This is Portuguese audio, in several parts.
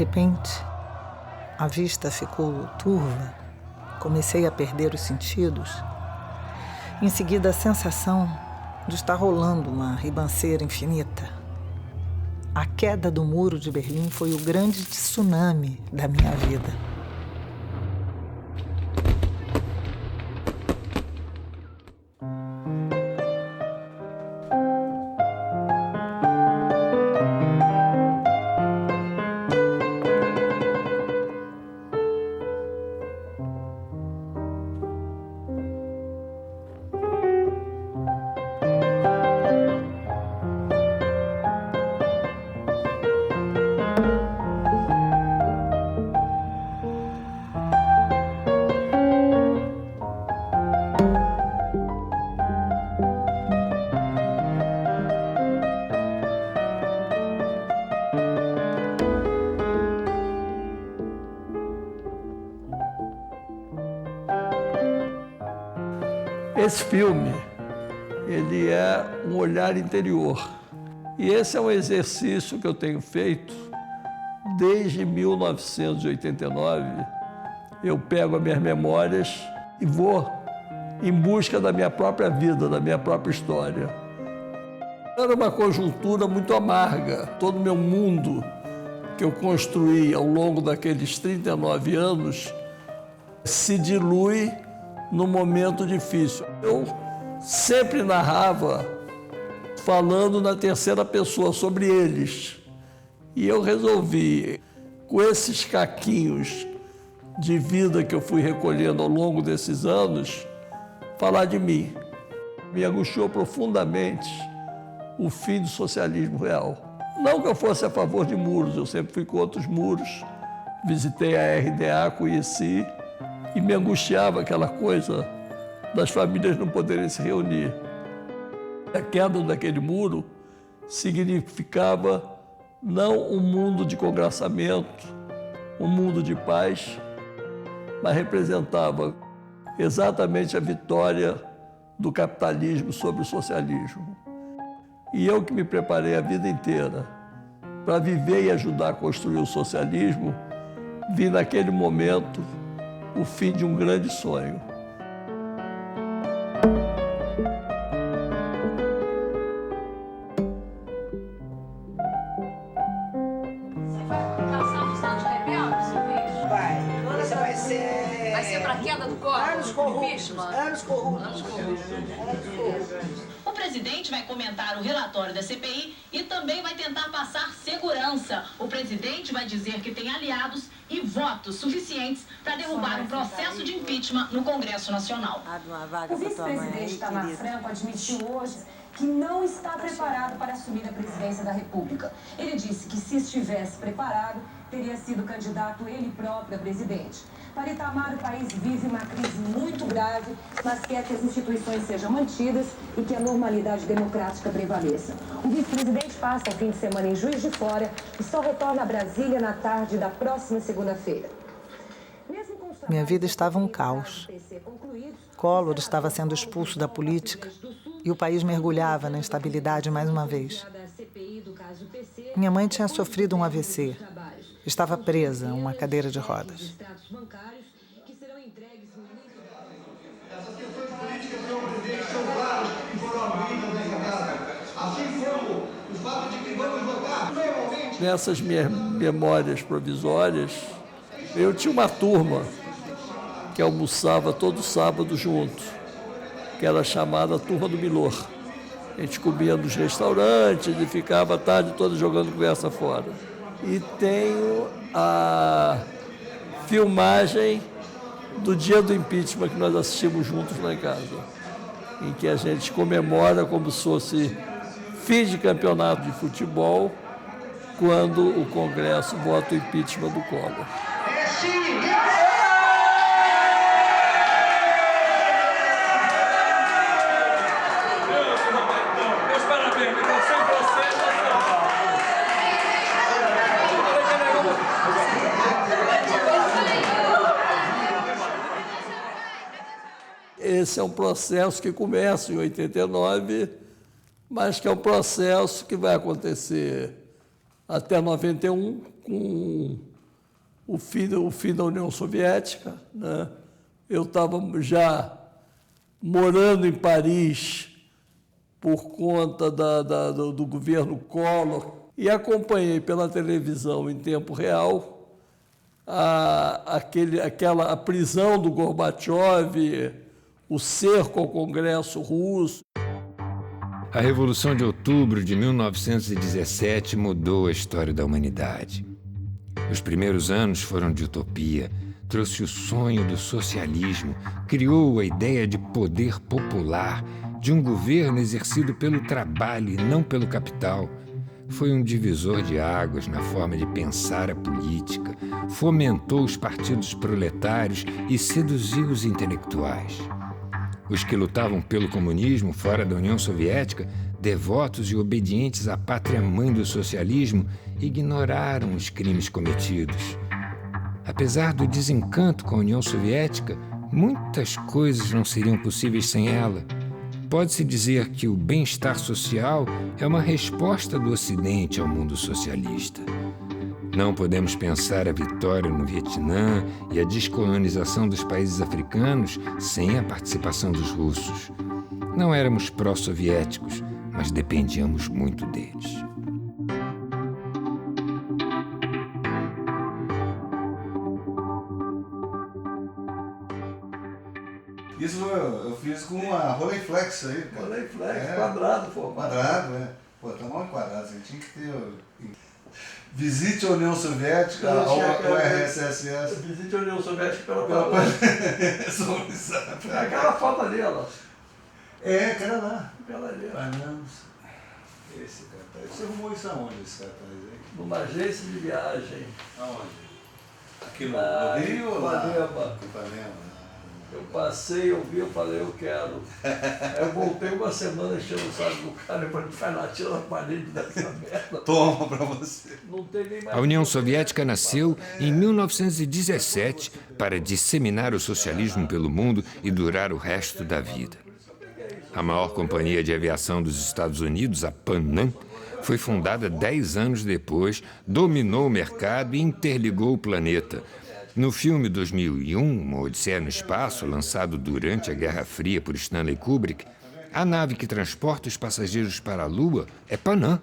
repente, a vista ficou turva, comecei a perder os sentidos. Em seguida, a sensação de estar rolando uma ribanceira infinita. A queda do muro de Berlim foi o grande tsunami da minha vida. Esse filme, ele é um olhar interior. E esse é um exercício que eu tenho feito desde 1989. Eu pego as minhas memórias e vou em busca da minha própria vida, da minha própria história. Era uma conjuntura muito amarga. Todo o meu mundo que eu construí ao longo daqueles 39 anos se dilui num momento difícil. Eu sempre narrava falando na terceira pessoa sobre eles. E eu resolvi, com esses caquinhos de vida que eu fui recolhendo ao longo desses anos, falar de mim. Me angustiou profundamente o fim do socialismo real. Não que eu fosse a favor de muros, eu sempre fui contra os muros. Visitei a RDA, conheci, e me angustiava aquela coisa das famílias não poderem se reunir. A queda daquele muro significava não um mundo de congraçamento, um mundo de paz, mas representava exatamente a vitória do capitalismo sobre o socialismo. E eu que me preparei a vida inteira para viver e ajudar a construir o socialismo, vi naquele momento o fim de um grande sonho. Você vai caçar no estado de arrepiado, seu Luiz? Vai. Isso vai ser... Vai ser pra queda do corpo? Anos corruptos. O presidente vai comentar o relatório da CPI e também vai tentar passar segurança. O presidente vai dizer que tem aliados e votos suficientes para derrubar um processo de impeachment no Congresso Nacional. O vice-presidente Itamar Franco admitiu hoje que não está preparado para assumir a presidência da República. Ele disse que, se estivesse preparado, teria sido candidato ele próprio a presidente. Para Itamar, o país vive uma crise muito grave, mas quer que as instituições sejam mantidas e que a normalidade democrática prevaleça. O vice-presidente passa o fim de semana em Juiz de Fora e só retorna a Brasília na tarde da próxima segunda-feira. Minha vida estava um caos. Collor estava sendo expulso da política e o país mergulhava na instabilidade mais uma vez. Minha mãe tinha sofrido um AVC. Estava presa a uma cadeira de rodas. Nessas minhas memórias provisórias, eu tinha uma turma que almoçava todo sábado junto, que era chamada Turma do Milor. A gente comia nos restaurantes e ficava a tarde toda jogando conversa fora. E tenho a filmagem do dia do impeachment que nós assistimos juntos lá em casa, em que a gente comemora como se fosse fim de campeonato de futebol, quando o Congresso vota o impeachment do Collor. Esse é um processo que começa em 89, mas que é um processo que vai acontecer até 91, com o fim da União Soviética, né? Eu estava já morando em Paris por conta do governo Collor e acompanhei pela televisão em tempo real a prisão do Gorbachev, o cerco ao Congresso russo. A Revolução de Outubro de 1917 mudou a história da humanidade. Os primeiros anos foram de utopia, trouxe o sonho do socialismo, criou a ideia de poder popular, de um governo exercido pelo trabalho e não pelo capital. Foi um divisor de águas na forma de pensar a política, fomentou os partidos proletários e seduziu os intelectuais. Os que lutavam pelo comunismo fora da União Soviética, devotos e obedientes à pátria-mãe do socialismo, ignoraram os crimes cometidos. Apesar do desencanto com a União Soviética, muitas coisas não seriam possíveis sem ela. Pode-se dizer que o bem-estar social é uma resposta do Ocidente ao mundo socialista. Não podemos pensar a vitória no Vietnã e a descolonização dos países africanos sem a participação dos russos. Não éramos pró-soviéticos, mas dependíamos muito deles. Isso eu fiz com a Rolleiflex aí, cara. Rolleiflex, quadrado, pô. Quadrado, é. Pô, tá mal quadrado, você tinha que ter... Visite a União Soviética, o RSS. Visite a União Soviética pela aquela foto ali, ó. É, aquela lá. Aquela ali. Esse cartaz. Você arrumou isso aonde, esse cartaz aí? Numa agência de viagem. Aonde? Aqui no Rio ou lá? Ipanema. Eu passei, eu vi, eu falei, eu quero. Eu voltei uma semana enchendo o saco do cara, depois ele vai lá, tira a parede dessa merda. Toma pra você. Não tem nem mais. A União Soviética nasceu em 1917 para disseminar o socialismo pelo mundo e durar o resto da vida. A maior companhia de aviação dos Estados Unidos, a Pan Am, foi fundada 10 anos depois, dominou o mercado e interligou o planeta. No filme 2001, Uma Odisseia no Espaço, lançado durante a Guerra Fria por Stanley Kubrick, a nave que transporta os passageiros para a Lua é Pan Am.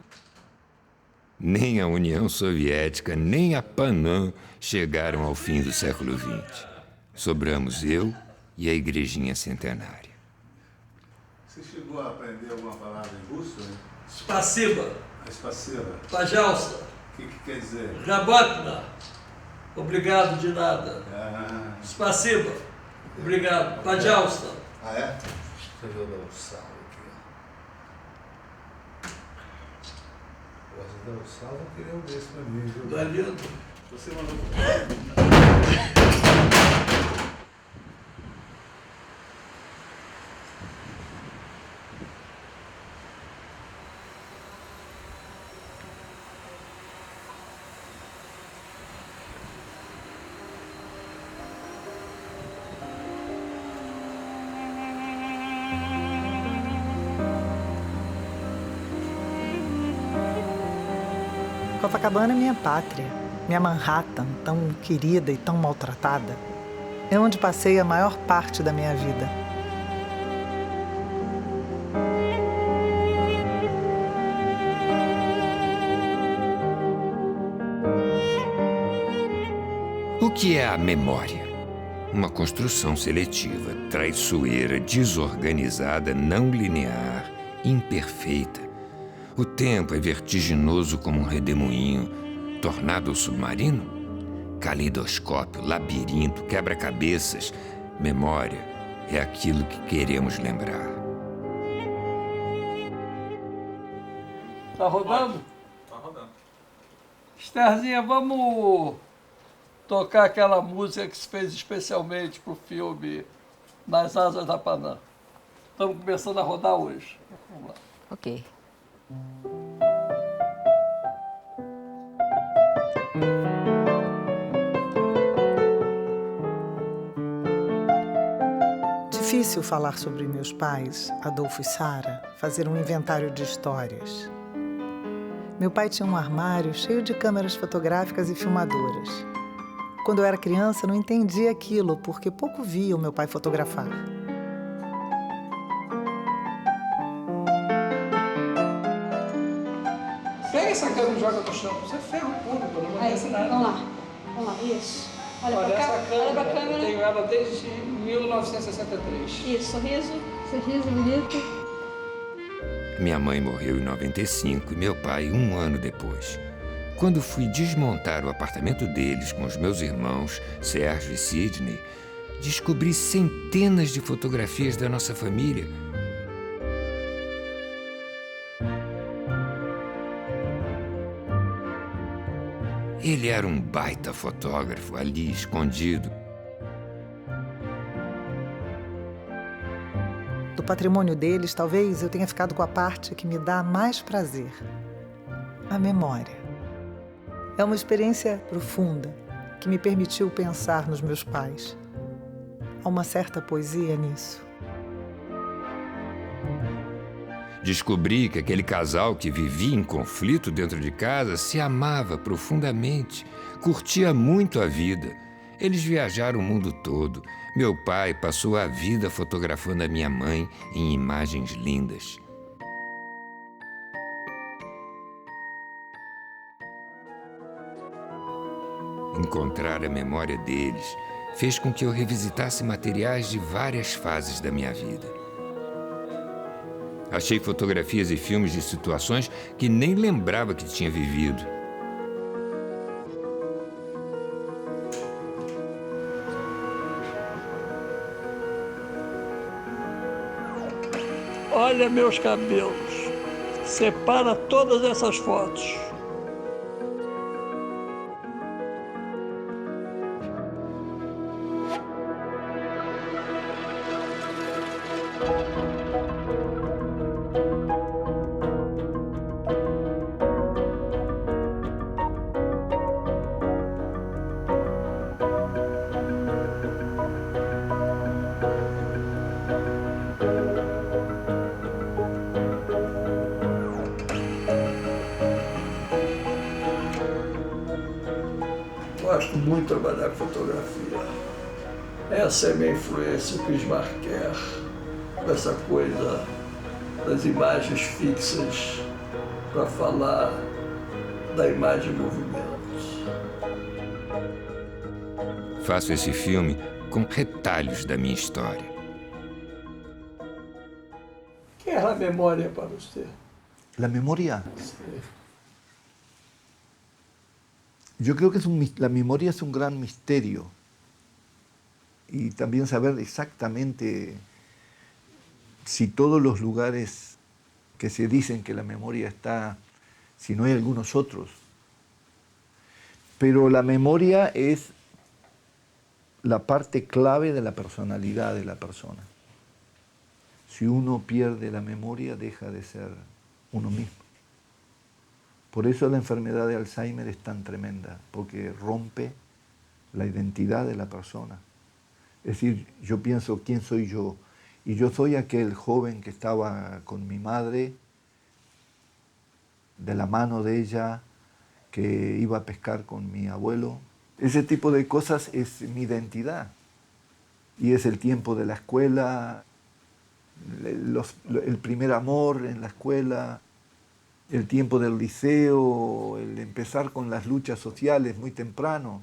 Nem a União Soviética, nem a Pan Am chegaram ao fim do século XX. Sobramos eu e a Igrejinha Centenária. Você chegou a aprender alguma palavra em russo, né? Spasiba. Spasiba. Pajalsta. O que quer dizer? Rabotna. Obrigado de nada. Spasiba. Obrigado. Pajalsta. Ah, é? Deixa eu dar um sal aqui. Gosta de dar um sal, vou querer um desse pra mim, viu? Tá lindo? Você mandou. Copacabana é minha pátria, minha Manhattan, tão querida e tão maltratada. É onde passei a maior parte da minha vida. O que é a memória? Uma construção seletiva, traiçoeira, desorganizada, não linear, imperfeita. O tempo é vertiginoso como um redemoinho, tornado submarino, caleidoscópio, labirinto, quebra-cabeças. Memória é aquilo que queremos lembrar. Tá rodando? Tá rodando. Estherzinha, vamos tocar aquela música que se fez especialmente pro filme Nas Asas da Panam. Estamos começando a rodar hoje. Vamos lá. Ok. Difícil falar sobre meus pais, Adolfo e Sara, fazer um inventário de histórias. Meu pai tinha um armário cheio de câmeras fotográficas e filmadoras. Quando eu era criança, não entendia aquilo, porque pouco via o meu pai fotografar. Pega essa câmera e joga no chão. Isso é ferro puro, não acontece nada. Vamos lá. Vamos lá, isso. Olha pra cá, essa olha pra câmera, câmera. eu tenho ela desde 1963. Isso, sorriso bonito. Minha mãe morreu em 95 e meu pai 1 ano depois. Quando fui desmontar o apartamento deles com os meus irmãos, Sérgio e Sidney, descobri centenas de fotografias da nossa família. Ele era um baita fotógrafo ali, escondido. Do patrimônio deles, talvez eu tenha ficado com a parte que me dá mais prazer: a memória. É uma experiência profunda que me permitiu pensar nos meus pais. Há uma certa poesia nisso. Descobri que aquele casal que vivia em conflito dentro de casa se amava profundamente, curtia muito a vida. Eles viajaram o mundo todo. Meu pai passou a vida fotografando a minha mãe em imagens lindas. Encontrar a memória deles fez com que eu revisitasse materiais de várias fases da minha vida. Achei fotografias e filmes de situações que nem lembrava que tinha vivido. Olha meus cabelos. Separa todas essas fotos. Gosto muito de trabalhar com fotografia. Essa é a minha influência com o Ismarquer, com essa coisa das imagens fixas para falar da imagem em movimento. Faço esse filme com retalhos da minha história. O que é a memória para você? La memoria. Yo creo que la memoria es un gran misterio y también saber exactamente si todos los lugares que se dicen que la memoria está, si no hay algunos otros. Pero la memoria es la parte clave de la personalidad de la persona. Si uno pierde la memoria, deja de ser uno mismo. Por eso la enfermedad de Alzheimer es tan tremenda, porque rompe la identidad de la persona. Es decir, yo pienso, ¿quién soy yo? Y yo soy aquel joven que estaba con mi madre, de la mano de ella, que iba a pescar con mi abuelo. Ese tipo de cosas es mi identidad. Y es el tiempo de la escuela, el primer amor en la escuela, el tiempo del liceo, el empezar con las luchas sociales muy temprano,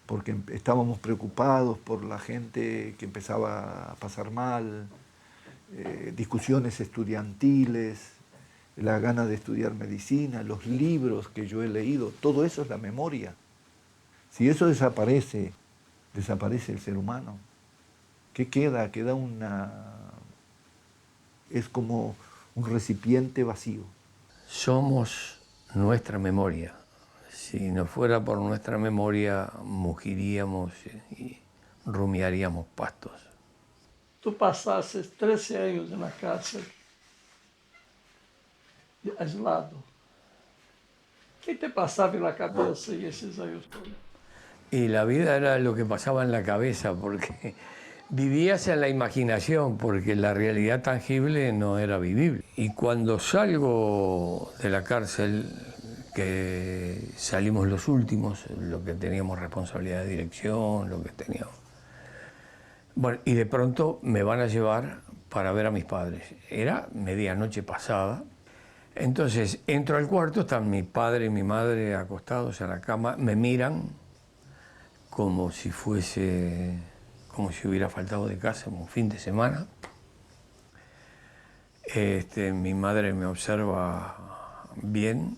porque estábamos preocupados por la gente que empezaba a pasar mal, discusiones estudiantiles, la gana de estudiar medicina, los libros que yo he leído, todo eso es la memoria. Si eso desaparece, desaparece el ser humano. ¿Qué queda? Queda es como un recipiente vacío. Somos nuestra memoria. Si no fuera por nuestra memoria, mugiríamos y rumiaríamos pastos. Tu passaste 13 anos na cárcel, aislado. O que te passava na cabeça esses anos todos? Y la vida era lo que pasaba en la cabeza, porque vivías en la imaginación, porque la realidad tangible no era vivible. Y cuando salgo de la cárcel, que salimos los últimos, lo que teníamos responsabilidad de dirección, lo que teníamos. Bueno, y de pronto me van a llevar para ver a mis padres. Era medianoche pasada. Entonces entro al cuarto, están mi padre y mi madre acostados en la cama, me miran como si hubiera faltado de casa un fin de semana. Mi madre me observa bien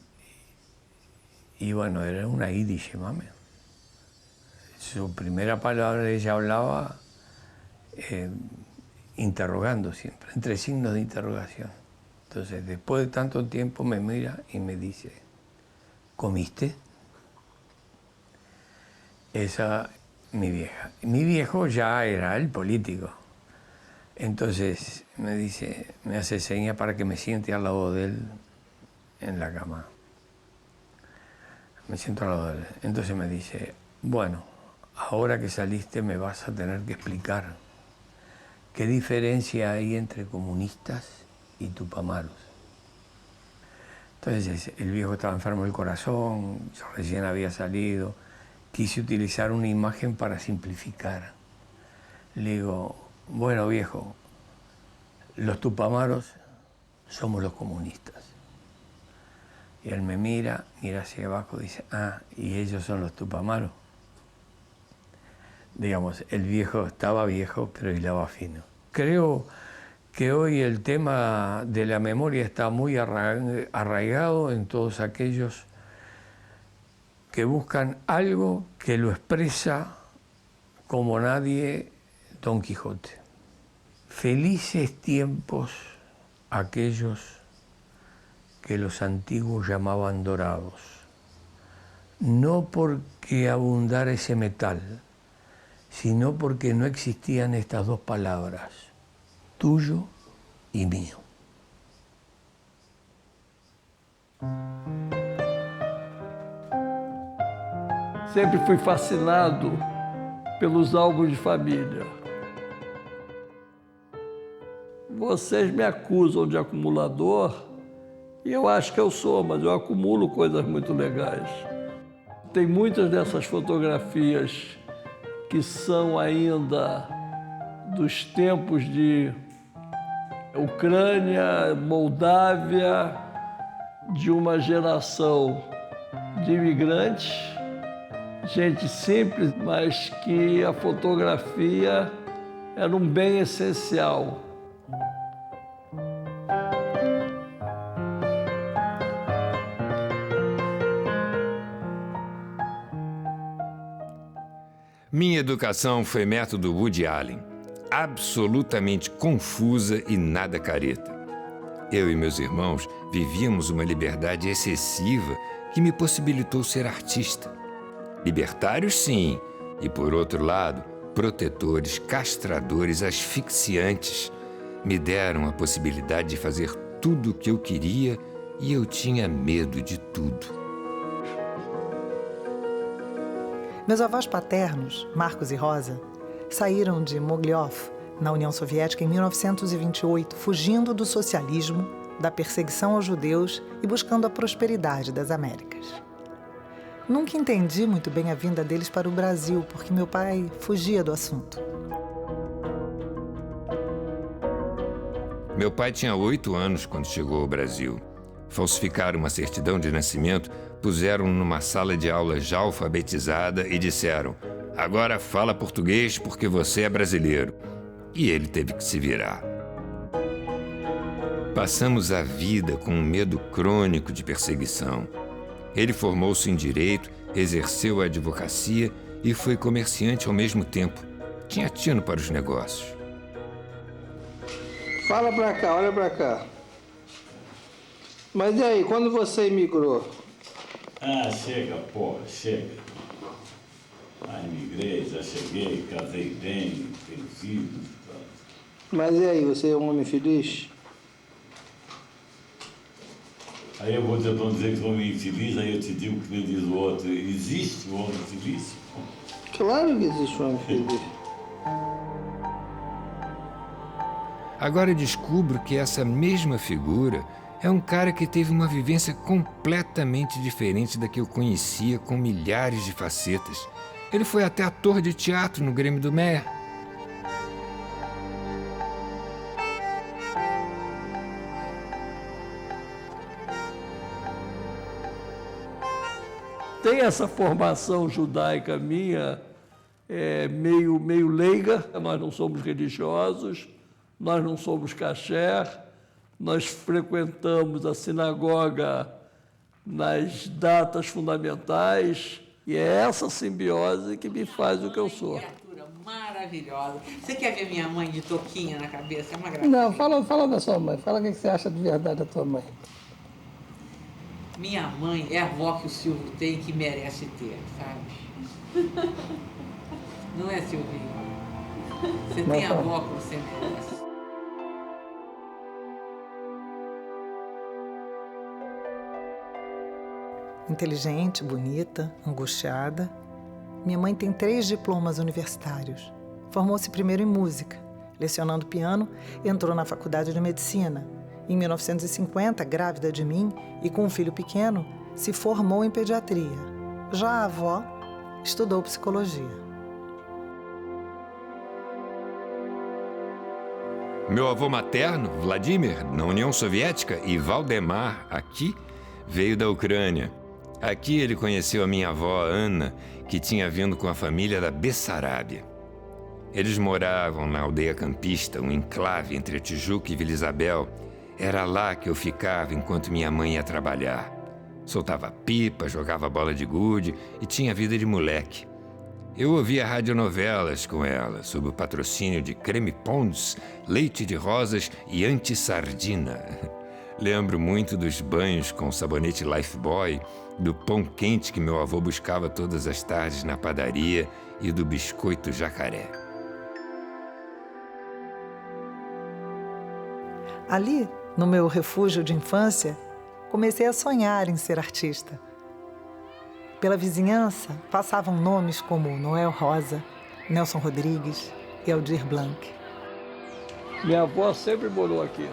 y bueno, era una yiddish, mami. Su primera palabra, ella hablaba interrogando siempre, entre signos de interrogación. Entonces, después de tanto tiempo me mira y me dice, ¿comiste? Esa, mi vieja. Mi viejo ya era el político. Entonces me dice, me hace señas para que me siente al lado de él en la cama. Me siento al lado de él. Entonces me dice, bueno, ahora que saliste me vas a tener que explicar qué diferencia hay entre comunistas y tupamaros. Entonces el viejo estaba enfermo del corazón, yo recién había salido, quise utilizar una imagen para simplificar. Le digo, bueno viejo, los tupamaros somos los comunistas. Y él me mira hacia abajo y dice, ah, y ellos son los tupamaros. Digamos, el viejo estaba viejo, pero hilaba fino. Creo que hoy el tema de la memoria está muy arraigado en todos aquellos que buscan algo que lo expresa como nadie Don Quijote. Felices tiempos aquellos que los antiguos llamaban dorados, no porque abundara ese metal, sino porque no existían estas dos palabras, tuyo y mío. Sempre fui fascinado pelos álbuns de família. Vocês me acusam de acumulador, e eu acho que eu sou, mas eu acumulo coisas muito legais. Tem muitas dessas fotografias que são ainda dos tempos de Ucrânia, Moldávia, de uma geração de imigrantes, gente simples, mas que a fotografia era um bem essencial. Minha educação foi método Woody Allen, absolutamente confusa e nada careta. Eu e meus irmãos vivíamos uma liberdade excessiva que me possibilitou ser artista. Libertários, sim, e por outro lado, protetores, castradores, asfixiantes, me deram a possibilidade de fazer tudo o que eu queria e eu tinha medo de tudo. Meus avós paternos, Marcos e Rosa, saíram de Mogilev, na União Soviética, em 1928, fugindo do socialismo, da perseguição aos judeus e buscando a prosperidade das Américas. Nunca entendi muito bem a vinda deles para o Brasil, porque meu pai fugia do assunto. Meu pai tinha 8 anos quando chegou ao Brasil. Falsificaram uma certidão de nascimento, puseram numa sala de aula já alfabetizada e disseram: agora fala português porque você é brasileiro. E ele teve que se virar. Passamos a vida com um medo crônico de perseguição. Ele formou-se em direito, exerceu a advocacia e foi comerciante ao mesmo tempo. Tinha tino para os negócios. Fala pra cá, olha pra cá. Mas e aí, quando você imigrou? Ah, chega, porra, chega. Ah, imigrei, já cheguei, casei bem, tenho filhos. Mas e aí, você é um homem feliz? Aí eu vou dizer, dizer que sou um homem infeliz, aí eu te digo que me diz o outro, existe um homem feliz? Claro que existe um homem feliz. Agora descubro que essa mesma figura é um cara que teve uma vivência completamente diferente da que eu conhecia, com milhares de facetas. Ele foi até ator de teatro no Grêmio do Meia. Tem essa formação judaica minha, meio leiga. Nós não somos religiosos, nós não somos kasher, nós frequentamos a sinagoga nas datas fundamentais, e é essa simbiose que me faz o que eu sou. Criatura maravilhosa. Você quer ver minha mãe de touquinha na cabeça? É uma graça. Não, fala da sua mãe. Fala o que você acha de verdade da tua mãe. Minha mãe é a avó que o Silvio tem e que merece ter, sabe? Não é, Silvinho? Você tem a avó que você merece. Inteligente, bonita, angustiada, minha mãe tem 3 diplomas universitários. Formou-se primeiro em música, lecionando piano, entrou na faculdade de medicina. Em 1950, grávida de mim e com um filho pequeno, se formou em pediatria. Já a avó estudou psicologia. Meu avô materno, Vladimir, na União Soviética, e Valdemar, aqui, veio da Ucrânia. Aqui ele conheceu a minha avó, Ana, que tinha vindo com a família da Bessarábia. Eles moravam na aldeia campista, um enclave entre a Tijuca e Vila Isabel. Era lá que eu ficava enquanto minha mãe ia trabalhar. Soltava pipa, jogava bola de gude e tinha vida de moleque. Eu ouvia radionovelas com ela, sob o patrocínio de Creme Pond's, leite de rosas e anti-sardina. Lembro muito dos banhos com sabonete Lifebuoy, do pão quente que meu avô buscava todas as tardes na padaria e do biscoito jacaré. Ali, no meu refúgio de infância, comecei a sonhar em ser artista. Pela vizinhança, passavam nomes como Noel Rosa, Nelson Rodrigues e Aldir Blanc. Minha avó sempre morou aqui.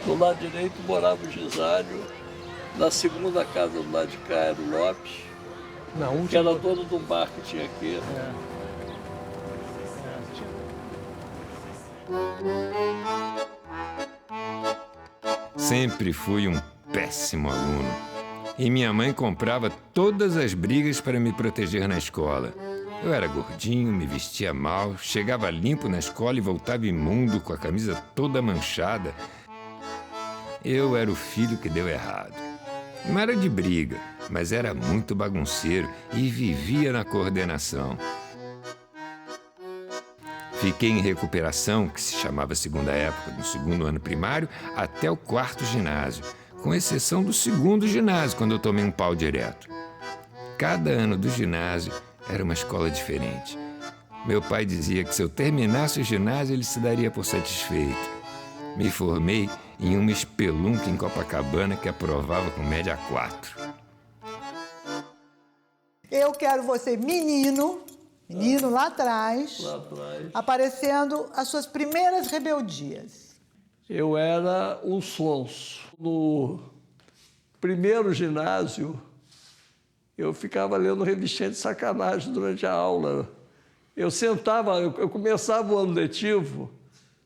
Do lado direito morava o Gisário, na segunda casa do lado de cá era o Lopes, que era dono de um bar que tinha aqui. Sempre fui um péssimo aluno. E minha mãe comprava todas as brigas para me proteger na escola. Eu era gordinho, me vestia mal, chegava limpo na escola e voltava imundo com a camisa toda manchada. Eu era o filho que deu errado. Não era de briga, mas era muito bagunceiro e vivia na coordenação. Fiquei em recuperação, que se chamava segunda época, no segundo ano primário, até o 4º ginásio, com exceção do 2º ginásio, quando eu tomei um pau direto. Cada ano do ginásio era uma escola diferente. Meu pai dizia que se eu terminasse o ginásio, ele se daria por satisfeito. Me formei em uma espelunca em Copacabana que aprovava com média 4. Eu quero você menino lá atrás, aparecendo as suas primeiras rebeldias. Eu era um sonso. No primeiro ginásio, eu ficava lendo revistinha de sacanagem durante a aula. Eu começava o ano letivo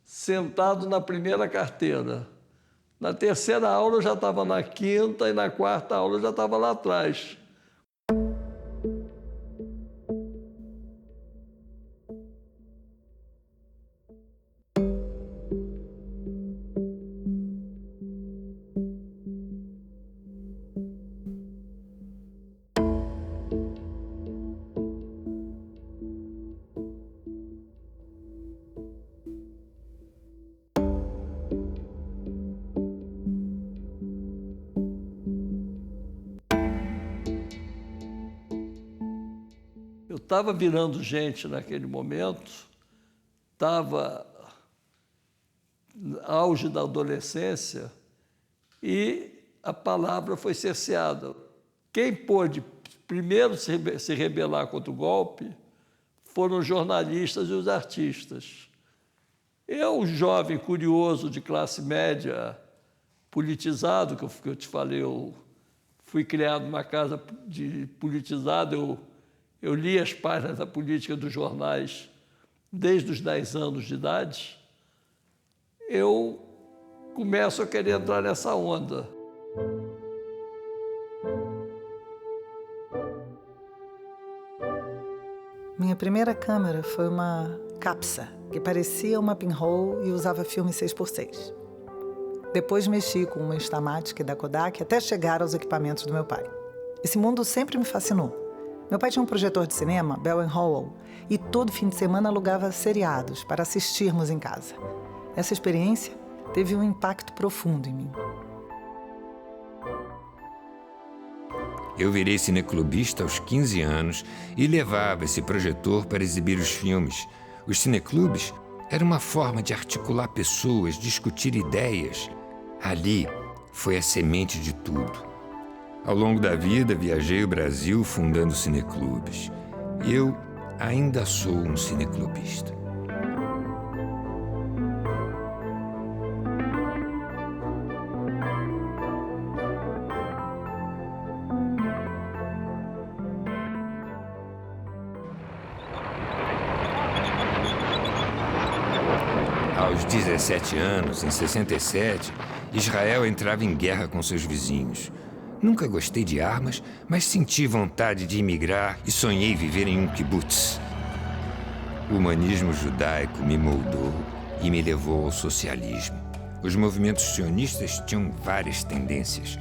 sentado na primeira carteira. Na terceira aula eu já estava na 5ª e na 4ª aula eu já estava lá atrás. Eu estava virando gente naquele momento, estava no auge da adolescência e a palavra foi cerceada. Quem pôde primeiro se rebelar contra o golpe foram os jornalistas e os artistas. Eu, jovem curioso de classe média, politizado, que eu te falei, eu fui criado numa casa de politizado, eu li as páginas da política dos jornais desde os 10 anos de idade, eu começo a querer entrar nessa onda. Minha primeira câmera foi uma Capsa, que parecia uma pinhole e usava filme 6x6. Depois mexi com uma Instamatic da Kodak até chegar aos equipamentos do meu pai. Esse mundo sempre me fascinou. Meu pai tinha um projetor de cinema, Bell & Howell, e todo fim de semana alugava seriados para assistirmos em casa. Essa experiência teve um impacto profundo em mim. Eu virei cineclubista aos 15 anos e levava esse projetor para exibir os filmes. Os cineclubes eram uma forma de articular pessoas, discutir ideias. Ali foi a semente de tudo. Ao longo da vida, viajei o Brasil fundando cineclubes. Eu ainda sou um cineclubista. Aos 17 anos, em 67, Israel entrava em guerra com seus vizinhos. Nunca gostei de armas, mas senti vontade de imigrar e sonhei viver em um kibbutz. O humanismo judaico me moldou e me levou ao socialismo. Os movimentos sionistas tinham várias tendências.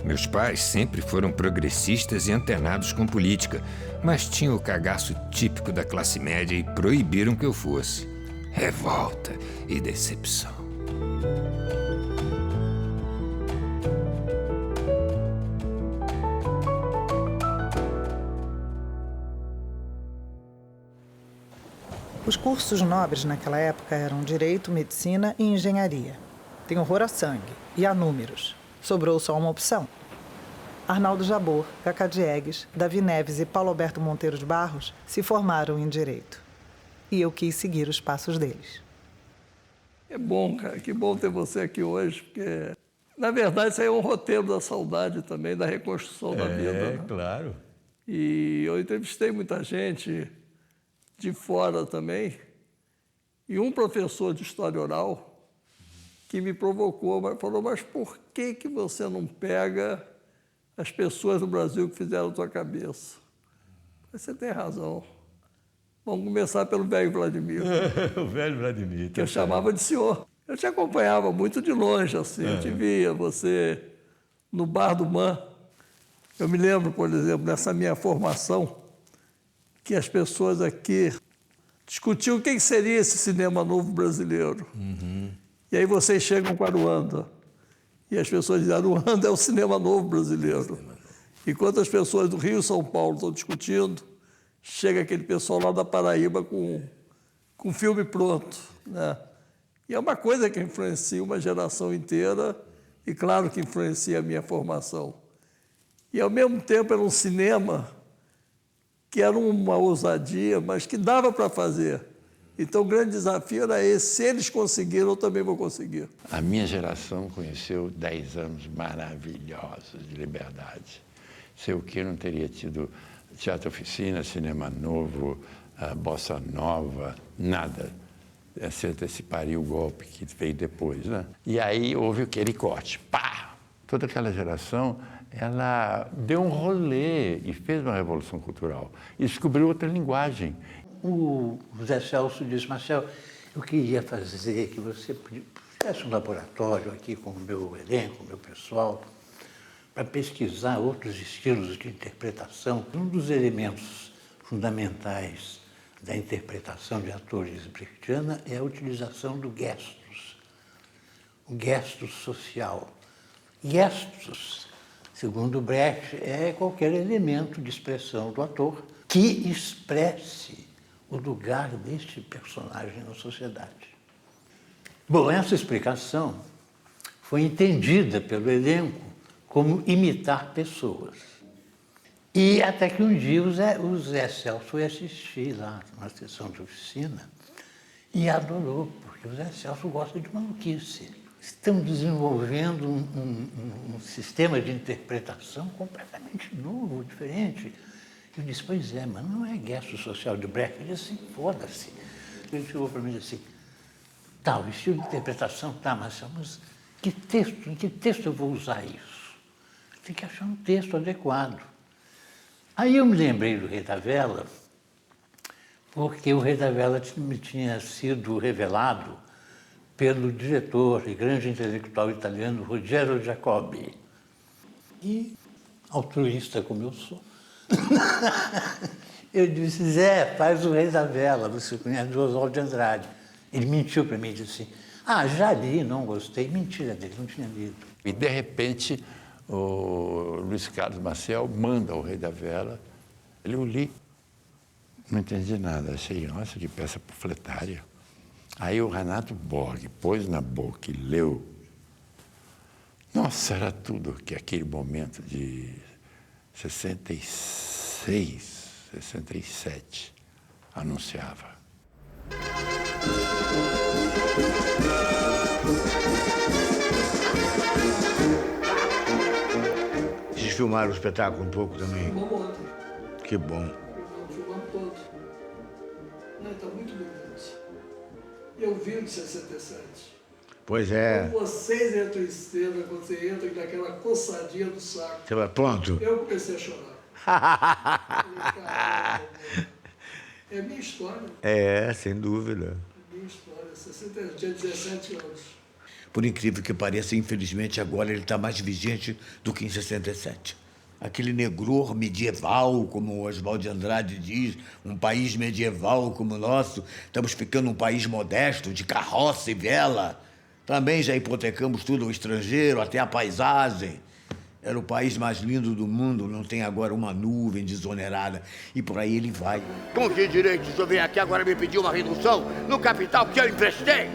Meus pais sempre foram progressistas e antenados com política, mas tinham o cagaço típico da classe média e proibiram que eu fosse. Revolta e decepção. Os cursos nobres naquela época eram Direito, Medicina e Engenharia. Tem horror a sangue e a números. Sobrou só uma opção. Arnaldo Jabor, Cacá Diegues, Davi Neves e Paulo Alberto Monteiro de Barros se formaram em Direito. E eu quis seguir os passos deles. É bom, cara, que bom ter você aqui hoje, porque, na verdade, isso aí é um roteiro da saudade também, da reconstrução da vida. É, claro. E eu entrevistei muita gente de fora também, e um professor de História Oral que me provocou, falou, mas por que você não pega as pessoas do Brasil que fizeram a tua cabeça? Você tem razão. Vamos começar pelo velho Vladimir. O velho Vladimir. Que eu chamava de senhor. Eu te acompanhava muito de longe, assim. Eu te via, você, no Bar do Man. Eu me lembro, por exemplo, dessa minha formação, que as pessoas aqui discutiam o que seria esse cinema novo brasileiro. Uhum. E aí vocês chegam com a Aruanda. E as pessoas dizem, Aruanda é o cinema novo brasileiro. Enquanto as pessoas do Rio e São Paulo estão discutindo, chega aquele pessoal lá da Paraíba com filme pronto, né? E é uma coisa que influencia uma geração inteira e, claro, que influencia a minha formação. E, ao mesmo tempo, era um cinema que era uma ousadia, mas que dava para fazer. Então, o grande desafio era esse. Se eles conseguiram, eu também vou conseguir. A minha geração conheceu 10 anos maravilhosos de liberdade. Sei o que não teria tido teatro oficina, cinema novo, bossa nova, nada. Se anteciparia o golpe que veio depois, né? E aí houve aquele corte, pá! Toda aquela geração, ela deu um rolê e fez uma revolução cultural. E descobriu outra linguagem. O José Celso disse, Marcelo, eu queria fazer que você fizesse um laboratório aqui com o meu elenco, com o meu pessoal, para pesquisar outros estilos de interpretação. Um dos elementos fundamentais da interpretação de atores brechtiana é a utilização do gestus, o gestus social. Gestus, segundo Brecht, é qualquer elemento de expressão do ator que expresse o lugar deste personagem na sociedade. Bom, essa explicação foi entendida pelo elenco como imitar pessoas. E até que um dia o Zé Celso foi assistir lá numa sessão de oficina e adorou, Porque o Zé Celso gosta de maluquice. Estamos desenvolvendo um sistema de interpretação completamente novo, diferente. Eu disse, pois é, mas não é gesto social de Brecht. Ele disse assim, foda-se. Ele chegou para mim e disse assim, tá, o estilo de interpretação tá, mas em que texto eu vou usar isso? Tem que achar um texto adequado. Aí eu me lembrei do Rei da Vela, porque o Rei da Vela me tinha sido revelado pelo diretor e grande intelectual italiano Ruggero Jacobi. E, altruísta como eu sou, eu disse, Zé, faz o Rei da Vela, você conhece o Oswald de Andrade. Ele mentiu para mim e disse assim, já li, não gostei. Mentira dele, não tinha lido. E, de repente, o Luiz Carlos Maciel manda o Rei da Vela. Eu li, não entendi nada. Achei, nossa, que peça panfletária. Aí o Renato Borg pôs na boca e leu. Nossa, era tudo que aquele momento de 66, 67 anunciava. Vocês filmaram o espetáculo um pouco também? Filmamos ontem. Que bom. Filmamos todo. Não, está muito bonito. Eu vi o de 67. Pois é. Quando vocês entram em cena, quando você entra naquela coçadinha do saco. Você vai, pronto? Eu comecei a chorar. É minha história. É, sem dúvida. É minha história. 60, tinha 17 anos. Por incrível que pareça, infelizmente, agora ele está mais vigente do que em 67. Aquele negror medieval, como o Oswald de Andrade diz, um país medieval como o nosso, estamos ficando um país modesto, de carroça e vela. Também já hipotecamos tudo ao estrangeiro, até a paisagem. Era o país mais lindo do mundo, não tem agora uma nuvem desonerada. E por aí ele vai. Com que direito o senhor vem aqui agora me pedir uma redução no capital que eu emprestei?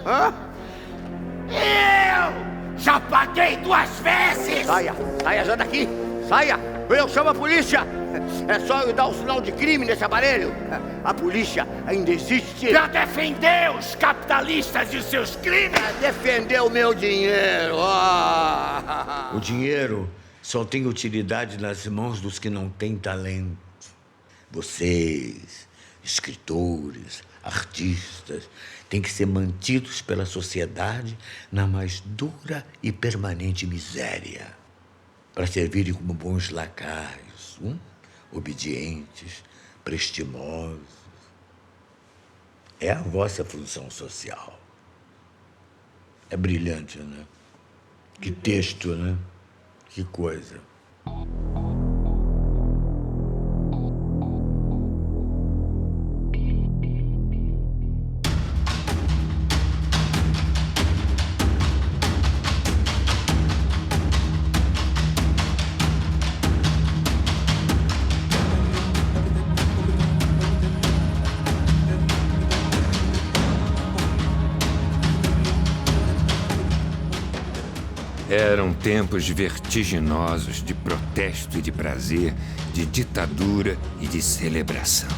Hã? Eu já paguei 2 vezes! Saia já daqui! Saia! Eu chamo a polícia! É só eu dar um sinal de crime nesse aparelho. A polícia ainda existe. Pra defender os capitalistas de seus crimes! Pra defender o meu dinheiro! O dinheiro só tem utilidade nas mãos dos que não têm talento. Vocês, escritores, artistas, têm que ser mantidos pela sociedade na mais dura e permanente miséria, para servirem como bons lacaios, obedientes, prestimosos. É a vossa função social. É brilhante, né? Que texto, né? Que coisa. Eram tempos vertiginosos de protesto e de prazer, de ditadura e de celebração.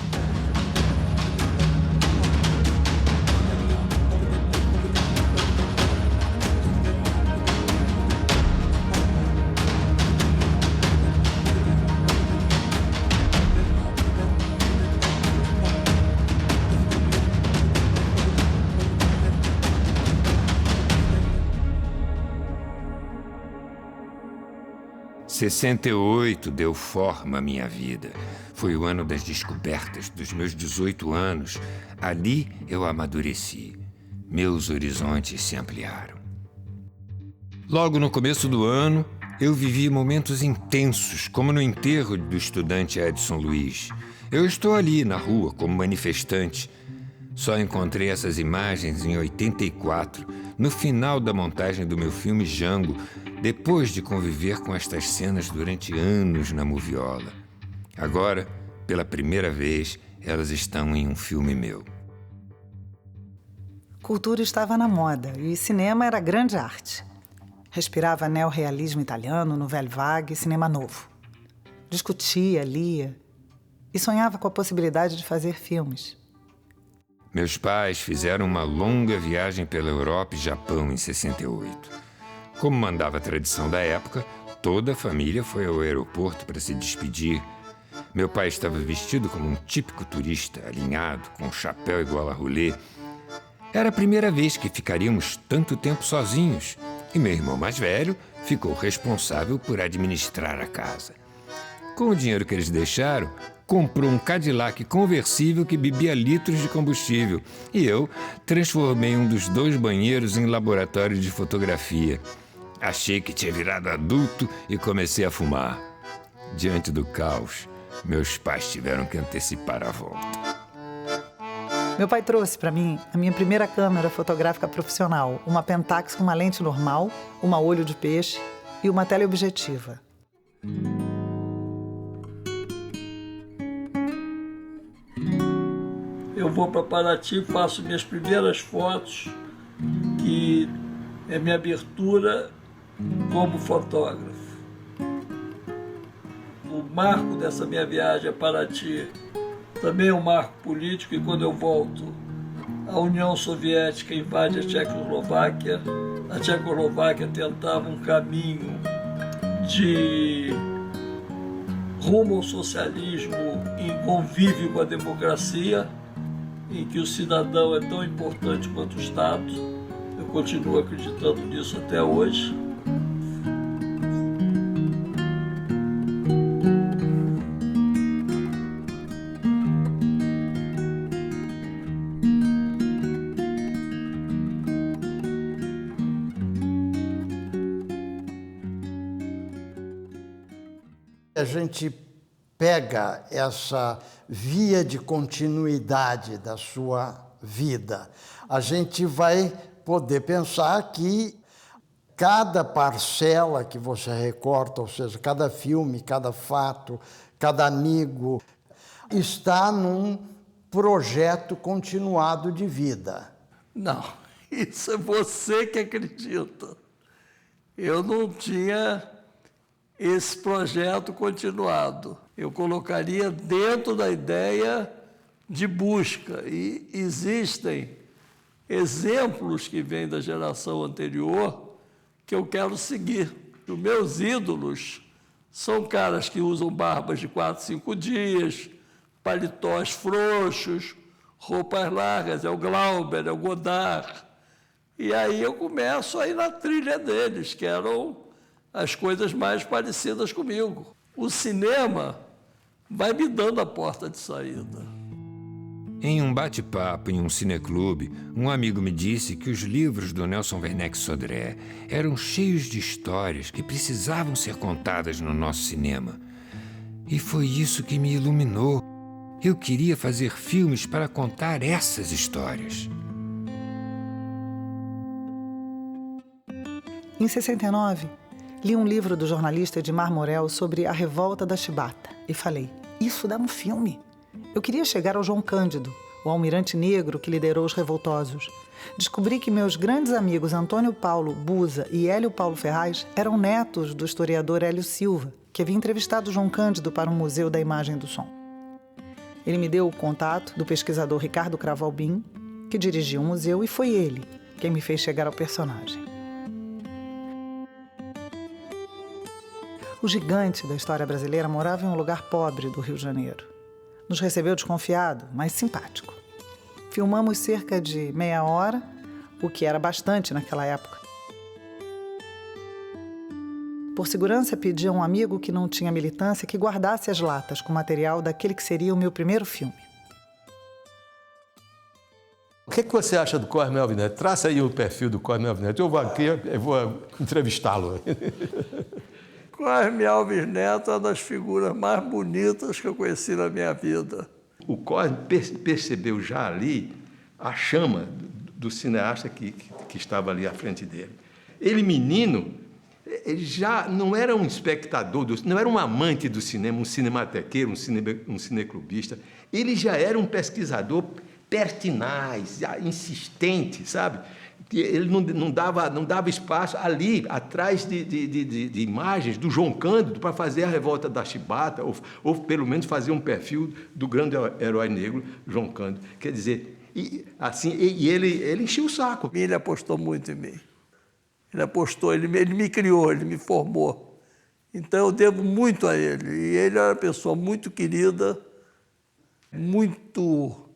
'68 deu forma à minha vida. Foi o ano das descobertas, dos meus 18 anos. Ali eu amadureci. Meus horizontes se ampliaram. Logo no começo do ano, eu vivi momentos intensos, como no enterro do estudante Edson Luiz. Eu estou ali, na rua, como manifestante. Só encontrei essas imagens em 84, no final da montagem do meu filme Django, depois de conviver com estas cenas durante anos na moviola. Agora, pela primeira vez, elas estão em um filme meu. Cultura estava na moda e cinema era grande arte. Respirava neorrealismo italiano, nouvelle vague, cinema novo. Discutia, lia e sonhava com a possibilidade de fazer filmes. Meus pais fizeram uma longa viagem pela Europa e Japão em 68. Como mandava a tradição da época, toda a família foi ao aeroporto para se despedir. Meu pai estava vestido como um típico turista, alinhado, com chapéu e gola rolê. Era a primeira vez que ficaríamos tanto tempo sozinhos, e meu irmão mais velho ficou responsável por administrar a casa. Com o dinheiro que eles deixaram, comprou um Cadillac conversível que bebia litros de combustível, e eu transformei um dos 2 banheiros em laboratório de fotografia. Achei que tinha virado adulto e comecei a fumar. Diante do caos, meus pais tiveram que antecipar a volta. Meu pai trouxe para mim a minha primeira câmera fotográfica profissional, uma Pentax com uma lente normal, uma olho de peixe e uma teleobjetiva. Eu vou para Paraty, faço minhas primeiras fotos, que é minha abertura como fotógrafo. O marco dessa minha viagem a Paraty também é um marco político, e quando eu volto, a União Soviética invade a Tchecoslováquia. A Tchecoslováquia tentava um caminho de rumo ao socialismo em convívio com a democracia, em que o cidadão é tão importante quanto o Estado. Eu continuo acreditando nisso até hoje. A gente pega essa via de continuidade da sua vida, a gente vai poder pensar que cada parcela que você recorta, ou seja, cada filme, cada fato, cada amigo, está num projeto continuado de vida. Não, isso é você que acredita. Eu não tinha esse projeto continuado. Eu colocaria dentro da ideia de busca. E existem exemplos que vêm da geração anterior que eu quero seguir. Os meus ídolos são caras que usam barbas de 4, 5 dias, paletós frouxos, roupas largas, é o Glauber, é o Godard. E aí eu começo a ir na trilha deles, que eram as coisas mais parecidas comigo. O cinema vai me dando a porta de saída. Em um bate-papo em um cineclube, um amigo me disse que os livros do Nelson Werneck Sodré eram cheios de histórias que precisavam ser contadas no nosso cinema. E foi isso que me iluminou. Eu queria fazer filmes para contar essas histórias. Em 69, li um livro do jornalista Edmar Morel sobre a revolta da Chibata e falei, isso dá um filme. Eu queria chegar ao João Cândido, o almirante negro que liderou os revoltosos. Descobri que meus grandes amigos Antônio Paulo Busa e Hélio Paulo Ferraz eram netos do historiador Hélio Silva, que havia entrevistado João Cândido para um museu da imagem e do som. Ele me deu o contato do pesquisador Ricardo Cravalbim, que dirigia um museu, e foi ele quem me fez chegar ao personagem. O gigante da história brasileira morava em um lugar pobre do Rio de Janeiro. Nos recebeu desconfiado, mas simpático. Filmamos cerca de meia hora, o que era bastante naquela época. Por segurança, pedi a um amigo que não tinha militância que guardasse as latas com material daquele que seria o meu primeiro filme. O que você acha do Cosme Alves Neto? Traça aí o perfil do Cosme Alves Neto. Eu vou aqui, eu vou entrevistá-lo. Cosme Alves Neto é uma das figuras mais bonitas que eu conheci na minha vida. O Cosme percebeu já ali a chama do cineasta que estava ali à frente dele. Ele, menino, ele já não era um espectador, não era um amante do cinema, um cinematequeiro, um cineclubista. Ele já era um pesquisador pertinaz, insistente, sabe? Ele não dava espaço ali, atrás de imagens do João Cândido, para fazer a revolta da Chibata, ou pelo menos fazer um perfil do grande herói negro, João Cândido. Quer dizer, E, assim, ele encheu o saco. Ele apostou muito em mim. Ele apostou, ele me criou, ele me formou. Então eu devo muito a ele. E ele era uma pessoa muito querida, muito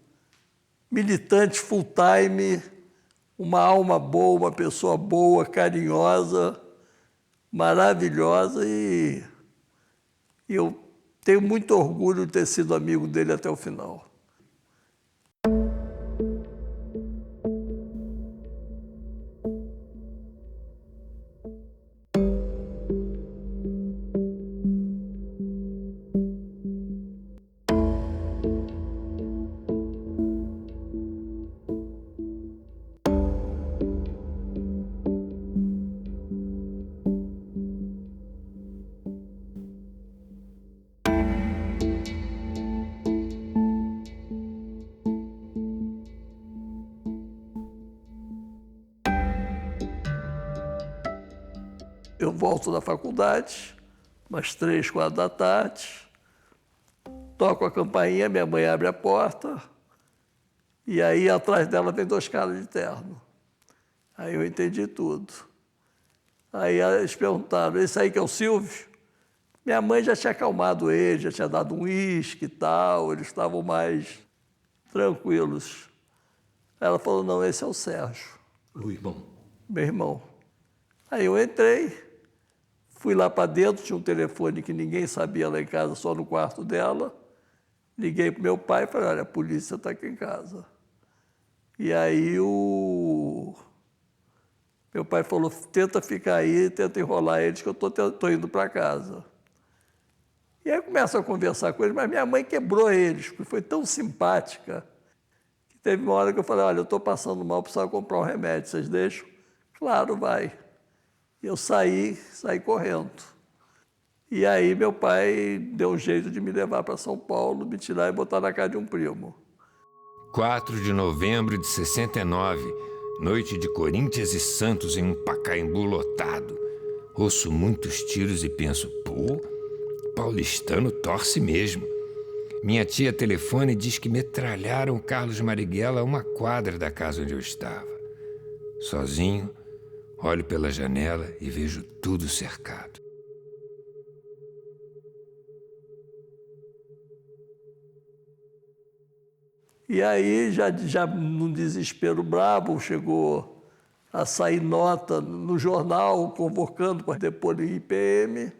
militante full time, uma alma boa, uma pessoa boa, carinhosa, maravilhosa, e eu tenho muito orgulho de ter sido amigo dele até o final. Eu volto da faculdade, umas 3, 4 da tarde, toco a campainha, minha mãe abre a porta, e aí atrás dela tem 2 caras de terno. Aí eu entendi tudo. Aí eles perguntaram, esse aí que é o Silvio? Minha mãe já tinha acalmado ele, já tinha dado um uísque e tal, eles estavam mais tranquilos. Ela falou, não, esse é o Sérgio. O irmão? Meu irmão. Aí eu entrei, fui lá para dentro, tinha um telefone que ninguém sabia lá em casa, só no quarto dela. Liguei para meu pai e falei, olha, a polícia está aqui em casa. E aí meu pai falou, tenta ficar aí, tenta enrolar eles, que eu estou indo para casa. E aí começo a conversar com eles, mas minha mãe quebrou eles, porque foi tão simpática, que teve uma hora que eu falei, olha, eu estou passando mal, precisava comprar um remédio, vocês deixam? Claro, vai. E eu saí correndo. E aí meu pai deu um jeito de me levar para São Paulo, me tirar e botar na casa de um primo. 4 de novembro de 69, noite de Corinthians e Santos em um Pacaembu lotado. Ouço muitos tiros e penso, pô, paulistano torce mesmo. Minha tia telefona e diz que metralharam o Carlos Marighella a 1 quadra da casa onde eu estava. Sozinho, olho pela janela e vejo tudo cercado. E aí, já num desespero brabo, chegou a sair nota no jornal, convocando para depor em IPM.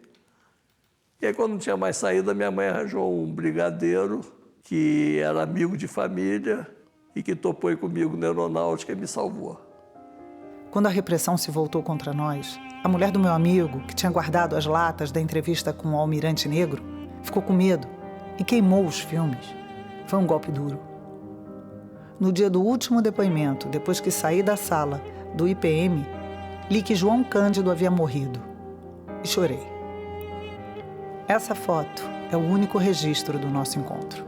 E aí, quando não tinha mais saída, minha mãe arranjou um brigadeiro que era amigo de família e que topou comigo na aeronáutica e me salvou. Quando a repressão se voltou contra nós, a mulher do meu amigo, que tinha guardado as latas da entrevista com o Almirante Negro, ficou com medo e queimou os filmes. Foi um golpe duro. No dia do último depoimento, depois que saí da sala do IPM, li que João Cândido havia morrido e chorei. Essa foto é o único registro do nosso encontro.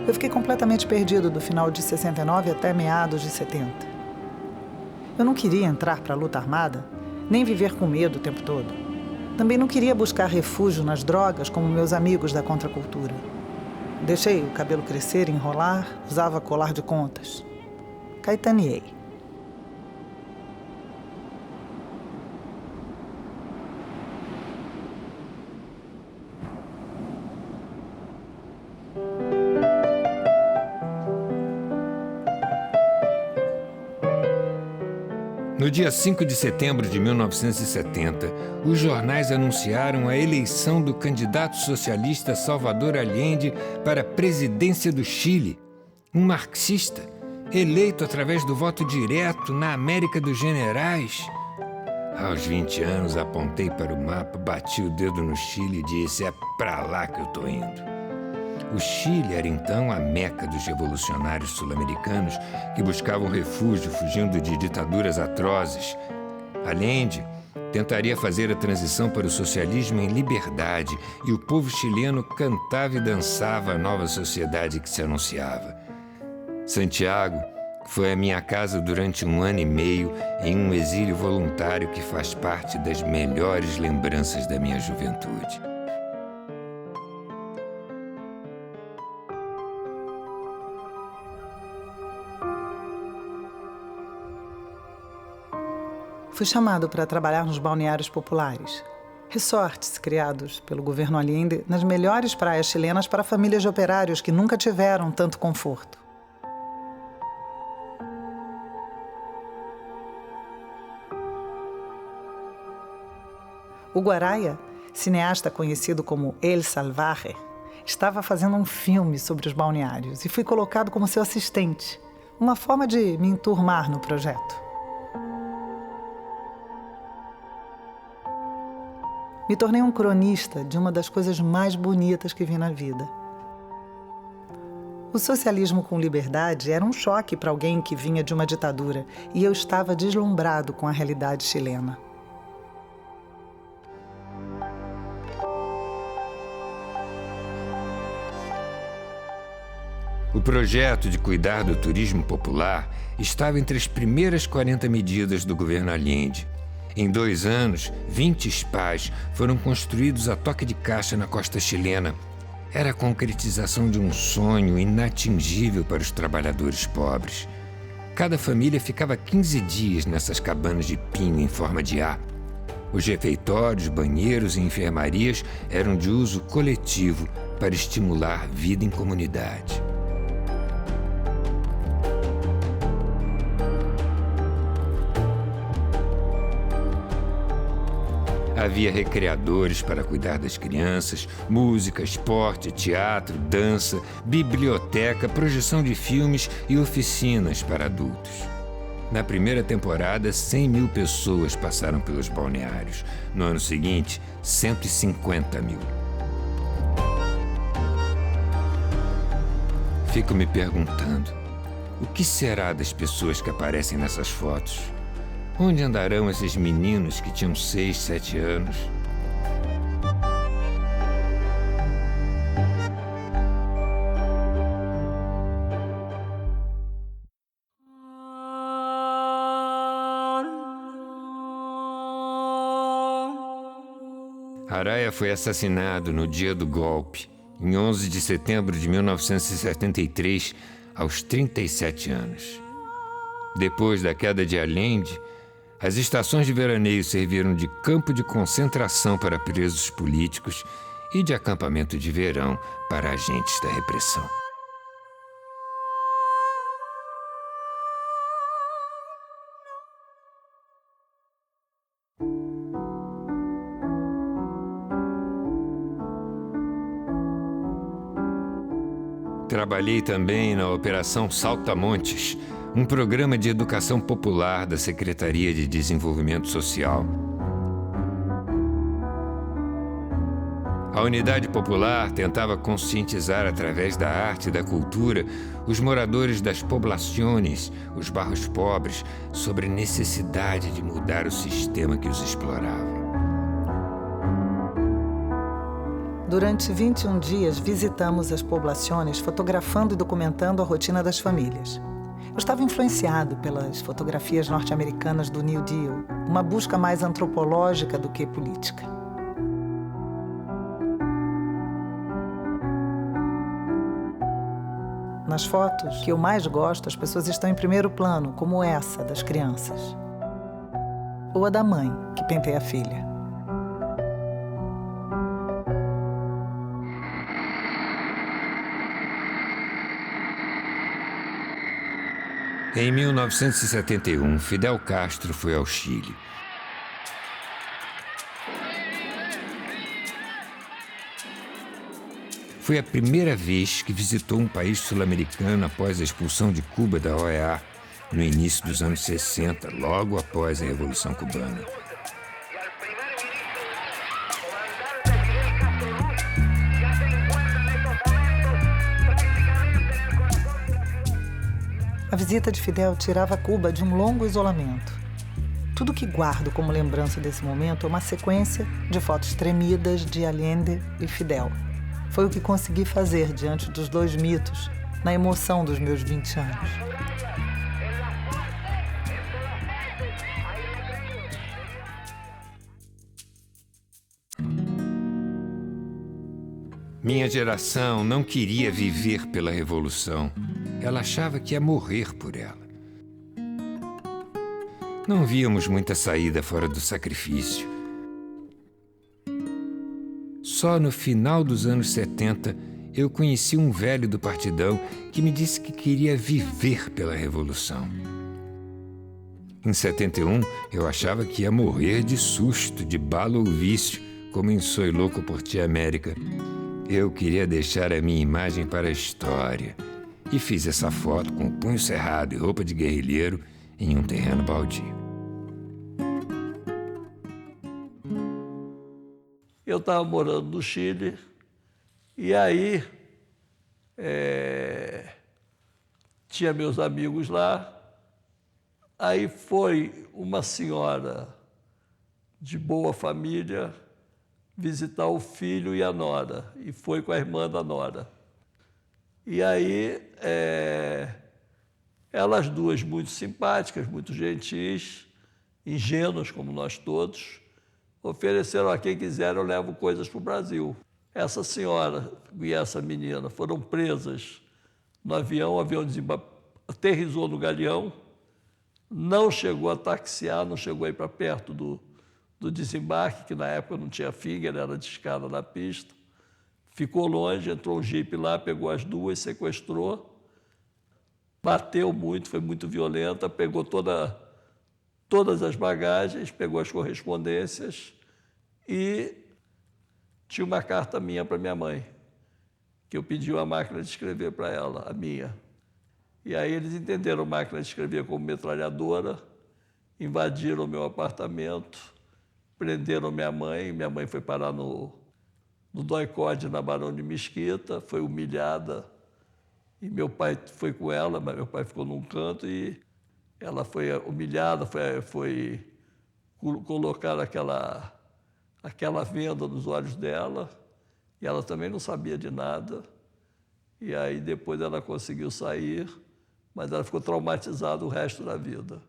Eu fiquei completamente perdido do final de 69 até meados de 70. Eu não queria entrar para a luta armada, nem viver com medo o tempo todo. Também não queria buscar refúgio nas drogas como meus amigos da contracultura. Deixei o cabelo crescer, enrolar, usava colar de contas. Caetaneei. No dia 5 de setembro de 1970, os jornais anunciaram a eleição do candidato socialista Salvador Allende para a presidência do Chile, um marxista, eleito através do voto direto na América dos Generais. Aos 20 anos, apontei para o mapa, bati o dedo no Chile e disse, é para lá que eu estou indo. O Chile era então a meca dos revolucionários sul-americanos que buscavam refúgio fugindo de ditaduras atrozes. Allende tentaria fazer a transição para o socialismo em liberdade e o povo chileno cantava e dançava a nova sociedade que se anunciava. Santiago foi a minha casa durante 1 ano e meio em um exílio voluntário que faz parte das melhores lembranças da minha juventude. fui chamado para trabalhar nos balneários populares, resorts criados pelo governo Allende nas melhores praias chilenas para famílias de operários que nunca tiveram tanto conforto. O Guaraya, cineasta conhecido como El Salvaje, estava fazendo um filme sobre os balneários e fui colocado como seu assistente, uma forma de me enturmar no projeto. Me tornei um cronista de uma das coisas mais bonitas que vi na vida. O socialismo com liberdade era um choque para alguém que vinha de uma ditadura e eu estava deslumbrado com a realidade chilena. O projeto de cuidar do turismo popular estava entre as primeiras 40 medidas do governo Allende. Em 2 anos, 20 spas foram construídos a toque de caixa na costa chilena. Era a concretização de um sonho inatingível para os trabalhadores pobres. Cada família ficava 15 dias nessas cabanas de pinho em forma de A. Os refeitórios, banheiros e enfermarias eram de uso coletivo para estimular vida em comunidade. Havia recreadores para cuidar das crianças, música, esporte, teatro, dança, biblioteca, projeção de filmes e oficinas para adultos. Na primeira temporada, 100.000 pessoas passaram pelos balneários. No ano seguinte, 150.000. Fico me perguntando, o que será das pessoas que aparecem nessas fotos? Onde andarão esses meninos que tinham 6, 7 anos? Araya foi assassinado no dia do golpe, em 11 de setembro de 1973, aos 37 anos. Depois da queda de Allende, as estações de veraneio serviram de campo de concentração para presos políticos e de acampamento de verão para agentes da repressão. Trabalhei também na Operação Saltamontes, um programa de educação popular da Secretaria de Desenvolvimento Social. A Unidade Popular tentava conscientizar através da arte e da cultura os moradores das poblações, os bairros pobres, sobre a necessidade de mudar o sistema que os explorava. Durante 21 dias, visitamos as poblações, fotografando e documentando a rotina das famílias. Eu estava influenciado pelas fotografias norte-americanas do New Deal, uma busca mais antropológica do que política. Nas fotos que eu mais gosto, as pessoas estão em primeiro plano, como essa das crianças. Ou a da mãe, que penteia a filha. Em 1971, Fidel Castro foi ao Chile. Foi a primeira vez que visitou um país sul-americano após a expulsão de Cuba da OEA, no início dos anos 60, logo após a Revolução Cubana. A visita de Fidel tirava Cuba de um longo isolamento. Tudo que guardo como lembrança desse momento é uma sequência de fotos tremidas de Allende e Fidel. Foi o que consegui fazer diante dos dois mitos, na emoção dos meus 20 anos. Minha geração não queria viver pela Revolução. Ela achava que ia morrer por ela. Não víamos muita saída fora do sacrifício. Só no final dos anos 70, eu conheci um velho do Partidão que me disse que queria viver pela Revolução. Em 71, eu achava que ia morrer de susto, de bala ou vício, como em Soy Louco por Ti América. Eu queria deixar a minha imagem para a história e fiz essa foto com o punho cerrado e roupa de guerrilheiro em um terreno baldio. Eu estava morando no Chile e aí tinha meus amigos lá. Aí foi uma senhora de boa família visitar o filho e a nora, e foi com a irmã da nora. E aí, elas duas muito simpáticas, muito gentis, ingênuas como nós todos, ofereceram a quem quiser, eu levo coisas para o Brasil. Essa senhora e essa menina foram presas no avião, o avião aterrissou no Galeão, não chegou a taxiar, não chegou a ir para perto do desembarque, que na época não tinha figa, era de escada na pista. Ficou longe, entrou um jipe lá, pegou as duas, sequestrou, bateu muito, foi muito violenta, pegou todas as bagagens, pegou as correspondências e tinha uma carta minha para minha mãe, que eu pedi uma máquina de escrever para ela, a minha. E aí eles entenderam a máquina de escrever como metralhadora, invadiram o meu apartamento, prenderam minha mãe foi parar no doicode na Barão de Mesquita, foi humilhada, e meu pai foi com ela, mas meu pai ficou num canto e ela foi humilhada, foi colocar aquela venda nos olhos dela, e ela também não sabia de nada, e aí depois ela conseguiu sair, mas ela ficou traumatizada o resto da vida.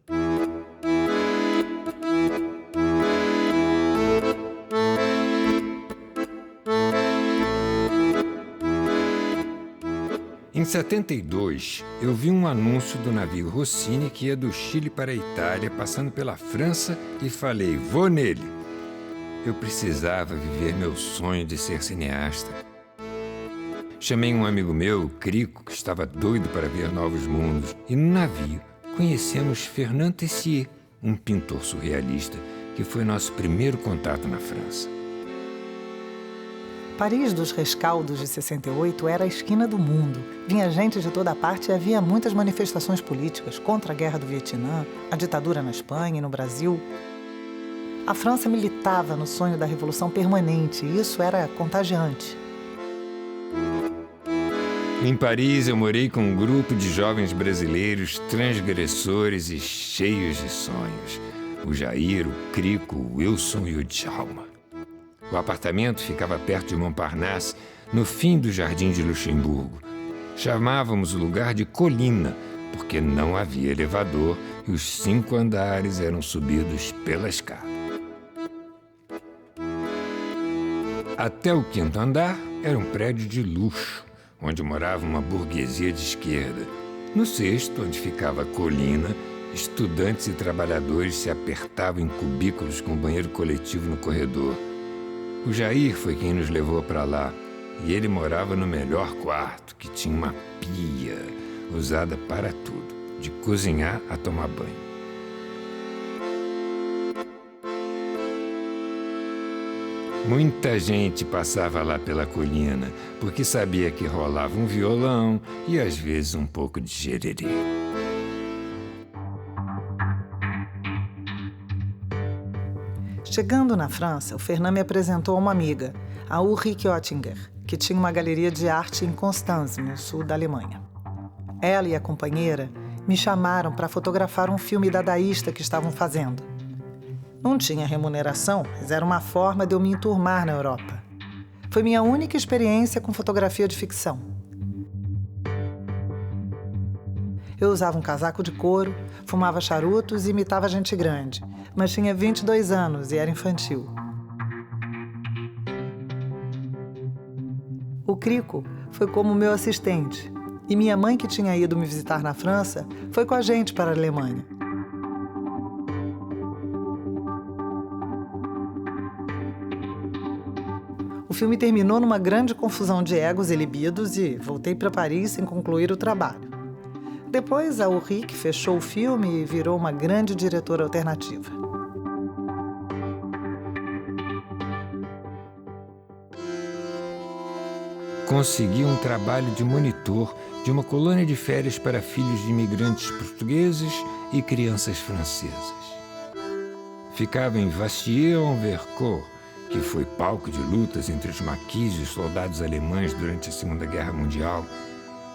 Em 72, eu vi um anúncio do navio Rossini que ia do Chile para a Itália, passando pela França, e falei, vou nele. Eu precisava viver meu sonho de ser cineasta. Chamei um amigo meu, Crico, que estava doido para ver novos mundos, e no navio conhecemos Fernand Tessier, um pintor surrealista, que foi nosso primeiro contato na França. Paris dos Rescaldos de 68 era a esquina do mundo. Vinha gente de toda parte e havia muitas manifestações políticas contra a guerra do Vietnã, a ditadura na Espanha e no Brasil. A França militava no sonho da revolução permanente e isso era contagiante. Em Paris, eu morei com um grupo de jovens brasileiros transgressores e cheios de sonhos. O Jair, o Crico, o Wilson e o Djalma. O apartamento ficava perto de Montparnasse, no fim do Jardim de Luxemburgo. Chamávamos o lugar de Colina, porque não havia elevador e os 5 andares eram subidos pela escada. Até o 5º andar era um prédio de luxo, onde morava uma burguesia de esquerda. No 6º, onde ficava a Colina, estudantes e trabalhadores se apertavam em cubículos com banheiro coletivo no corredor. O Jair foi quem nos levou para lá, e ele morava no melhor quarto, que tinha uma pia usada para tudo, de cozinhar a tomar banho. Muita gente passava lá pela colina, porque sabia que rolava um violão e às vezes um pouco de gererê. Chegando na França, o Fernand me apresentou a uma amiga, a Ulrike Oettinger, que tinha uma galeria de arte em Constanz, no sul da Alemanha. Ela e a companheira me chamaram para fotografar um filme dadaísta que estavam fazendo. Não tinha remuneração, mas era uma forma de eu me enturmar na Europa. Foi minha única experiência com fotografia de ficção. Eu usava um casaco de couro, fumava charutos e imitava gente grande, mas tinha 22 anos e era infantil. O Crico foi como meu assistente, e minha mãe, que tinha ido me visitar na França, foi com a gente para a Alemanha. filme terminou numa grande confusão de egos e libidos e voltei para Paris sem concluir o trabalho. Depois, a Ulrich fechou o filme e virou uma grande diretora alternativa. Consegui um trabalho de monitor de uma colônia de férias para filhos de imigrantes portugueses e crianças francesas. Ficava em Vassieux-en-Vercors, que foi palco de lutas entre os maquis e os soldados alemães durante a Segunda Guerra Mundial.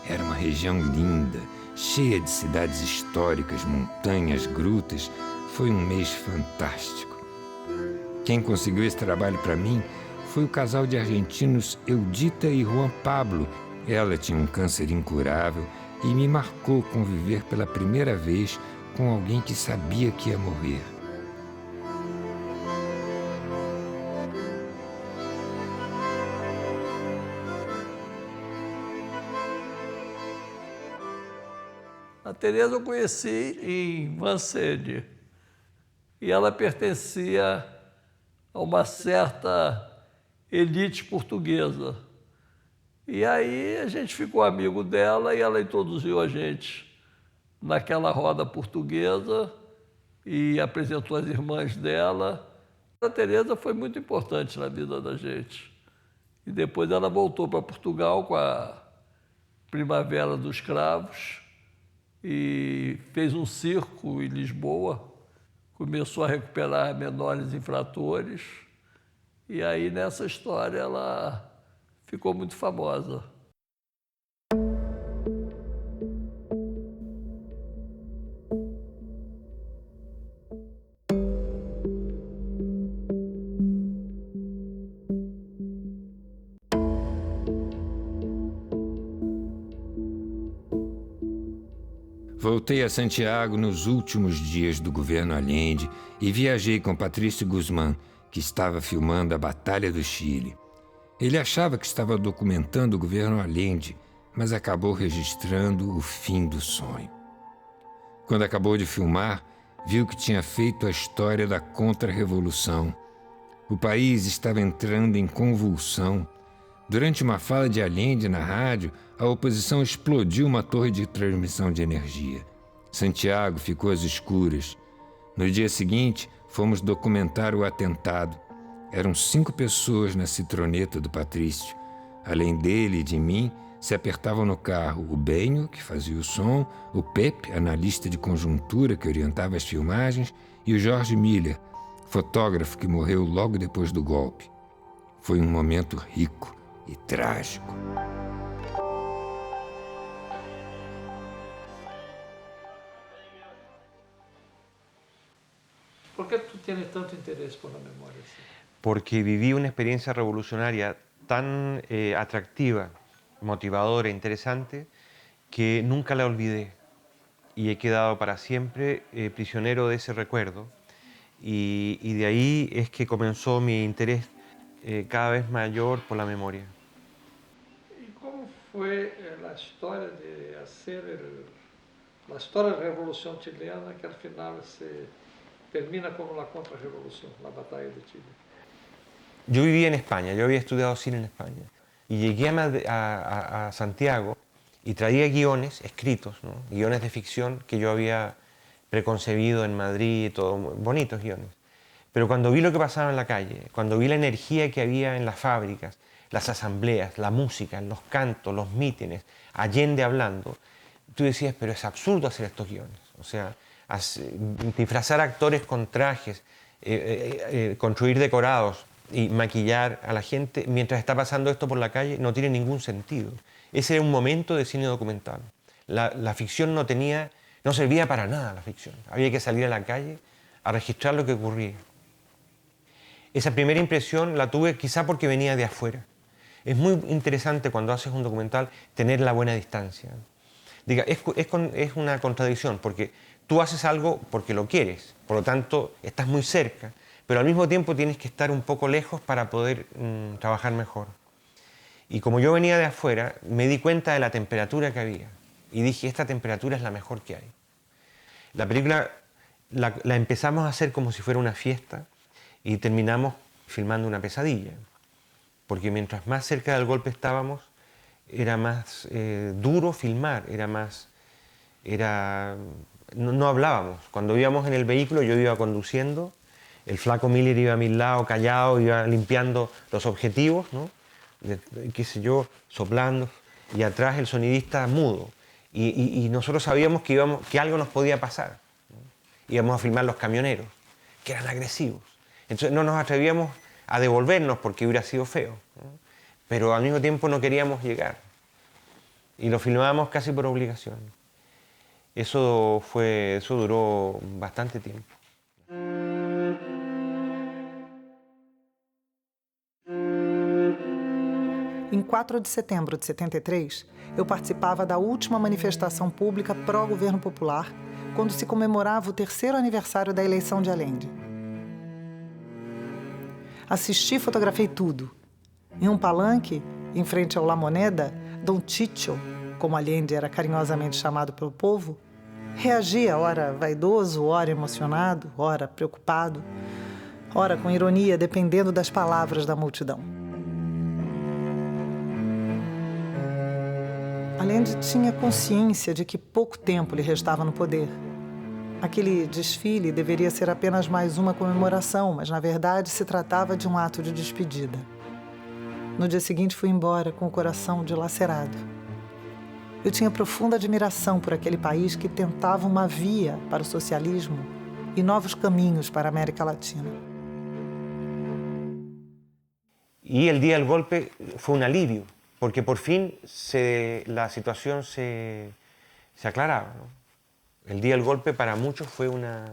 Era uma região linda, cheia de cidades históricas, montanhas, grutas. Foi um mês fantástico. Quem conseguiu esse trabalho para mim foi o casal de argentinos Eudita e Juan Pablo. Ela tinha um câncer incurável e me marcou conviver pela primeira vez com alguém que sabia que ia morrer. A Teresa eu conheci em Vincennes e ela pertencia a uma certa elite portuguesa. E aí a gente ficou amigo dela e ela introduziu a gente naquela roda portuguesa e apresentou as irmãs dela. A Teresa foi muito importante na vida da gente. E depois ela voltou para Portugal com a Primavera dos Cravos e fez um circo em Lisboa, começou a recuperar menores infratores. E aí, nessa história, ela ficou muito famosa. Voltei a Santiago nos últimos dias do governo Allende e viajei com Patrício Guzmán, que estava filmando a Batalha do Chile. Ele achava que estava documentando o governo Allende, mas acabou registrando o fim do sonho. Quando acabou de filmar, viu que tinha feito a história da contra-revolução. O país estava entrando em convulsão. Durante uma fala de Allende na rádio, a oposição explodiu uma torre de transmissão de energia. Santiago ficou às escuras. No dia seguinte, fomos documentar o atentado. Eram 5 pessoas na citroneta do Patrício. Além dele e de mim, se apertavam no carro o Benho, que fazia o som, o Pepe, analista de conjuntura que orientava as filmagens, e o Jorge Miller, fotógrafo que morreu logo depois do golpe. Foi um momento rico e trágico. ¿Por qué tú tienes tanto interés por la memoria? Porque viví una experiencia revolucionaria tan atractiva, motivadora, interesante, que nunca la olvidé y he quedado para siempre prisionero de ese recuerdo y de ahí es que comenzó mi interés cada vez mayor por la memoria. ¿Y cómo fue la historia de hacer la historia de la Revolución Chilena que al final se termina como la contrarrevolución, la batalla de Chile? Yo vivía en España, yo había estudiado cine en España y llegué a Santiago y traía guiones escritos, ¿no? Guiones de ficción que yo había preconcebido en Madrid, todo, bonitos guiones. Pero cuando vi lo que pasaba en la calle, cuando vi la energía que había en las fábricas, las asambleas, la música, los cantos, los mítines, Allende hablando, tú decías, pero es absurdo hacer estos guiones. O sea, disfrazar actores con trajes, construir decorados y maquillar a la gente mientras está pasando esto por la calle no tiene ningún sentido. Ese era un momento de cine documental. La ficción no servía para nada, la ficción. Había que salir a la calle a registrar lo que ocurría. Esa primera impresión la tuve quizá porque venía de afuera. Es muy interesante cuando haces un documental tener la buena distancia. Diga, es una contradicción porque tú haces algo porque lo quieres, por lo tanto estás muy cerca, pero al mismo tiempo tienes que estar un poco lejos para poder trabajar mejor. Y como yo venía de afuera, me di cuenta de la temperatura que había y dije, esta temperatura es la mejor que hay. La película la empezamos a hacer como si fuera una fiesta y terminamos filmando una pesadilla. porque mientras más cerca del golpe estábamos, era más duro filmar, no hablábamos. Cuando íbamos en el vehículo, yo iba conduciendo, el flaco Miller iba a mi lado, callado, iba limpiando los objetivos, ¿no? Qué sé yo, soplando, y atrás el sonidista mudo. Y nosotros sabíamos que algo nos podía pasar, ¿no? Íbamos a filmar los camioneros, que eran agresivos. Entonces no nos atrevíamos a devolvernos porque hubiera sido feo, ¿no? Pero al mismo tiempo no queríamos llegar. Y lo filmábamos casi por obligación. Eso duró bastante tiempo. Em 4 de setembro de 73, eu participava da última manifestação pública pró-governo popular, quando se comemorava o 3º aniversário da eleição de Allende. Assisti e fotografei tudo. Em um palanque, em frente ao La Moneda, Dom Chicho, como Allende era carinhosamente chamado pelo povo, reagia, ora vaidoso, ora emocionado, ora preocupado, ora com ironia, dependendo das palavras da multidão. Allende tinha consciência de que pouco tempo lhe restava no poder. Aquele desfile deveria ser apenas mais uma comemoração, mas, na verdade, se tratava de um ato de despedida. No dia seguinte, fui embora com o coração dilacerado. Eu tinha profunda admiração por aquele país que tentava uma via para o socialismo e novos caminhos para a América Latina. Y el día del golpe fue un alivio, porque por fin la situación se aclaraba, ¿no? El día del golpe para muchos fue una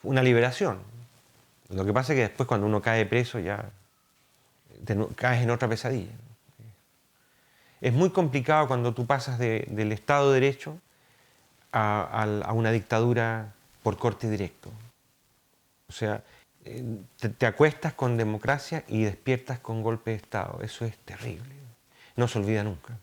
liberación. Lo que pasa es que después cuando uno cae preso ya caes en otra pesadilla. Es muy complicado cuando tú pasas del Estado de Derecho a una dictadura por corte directo. O sea, te acuestas con democracia y despiertas con golpe de Estado. Eso es terrible. No se olvida nunca.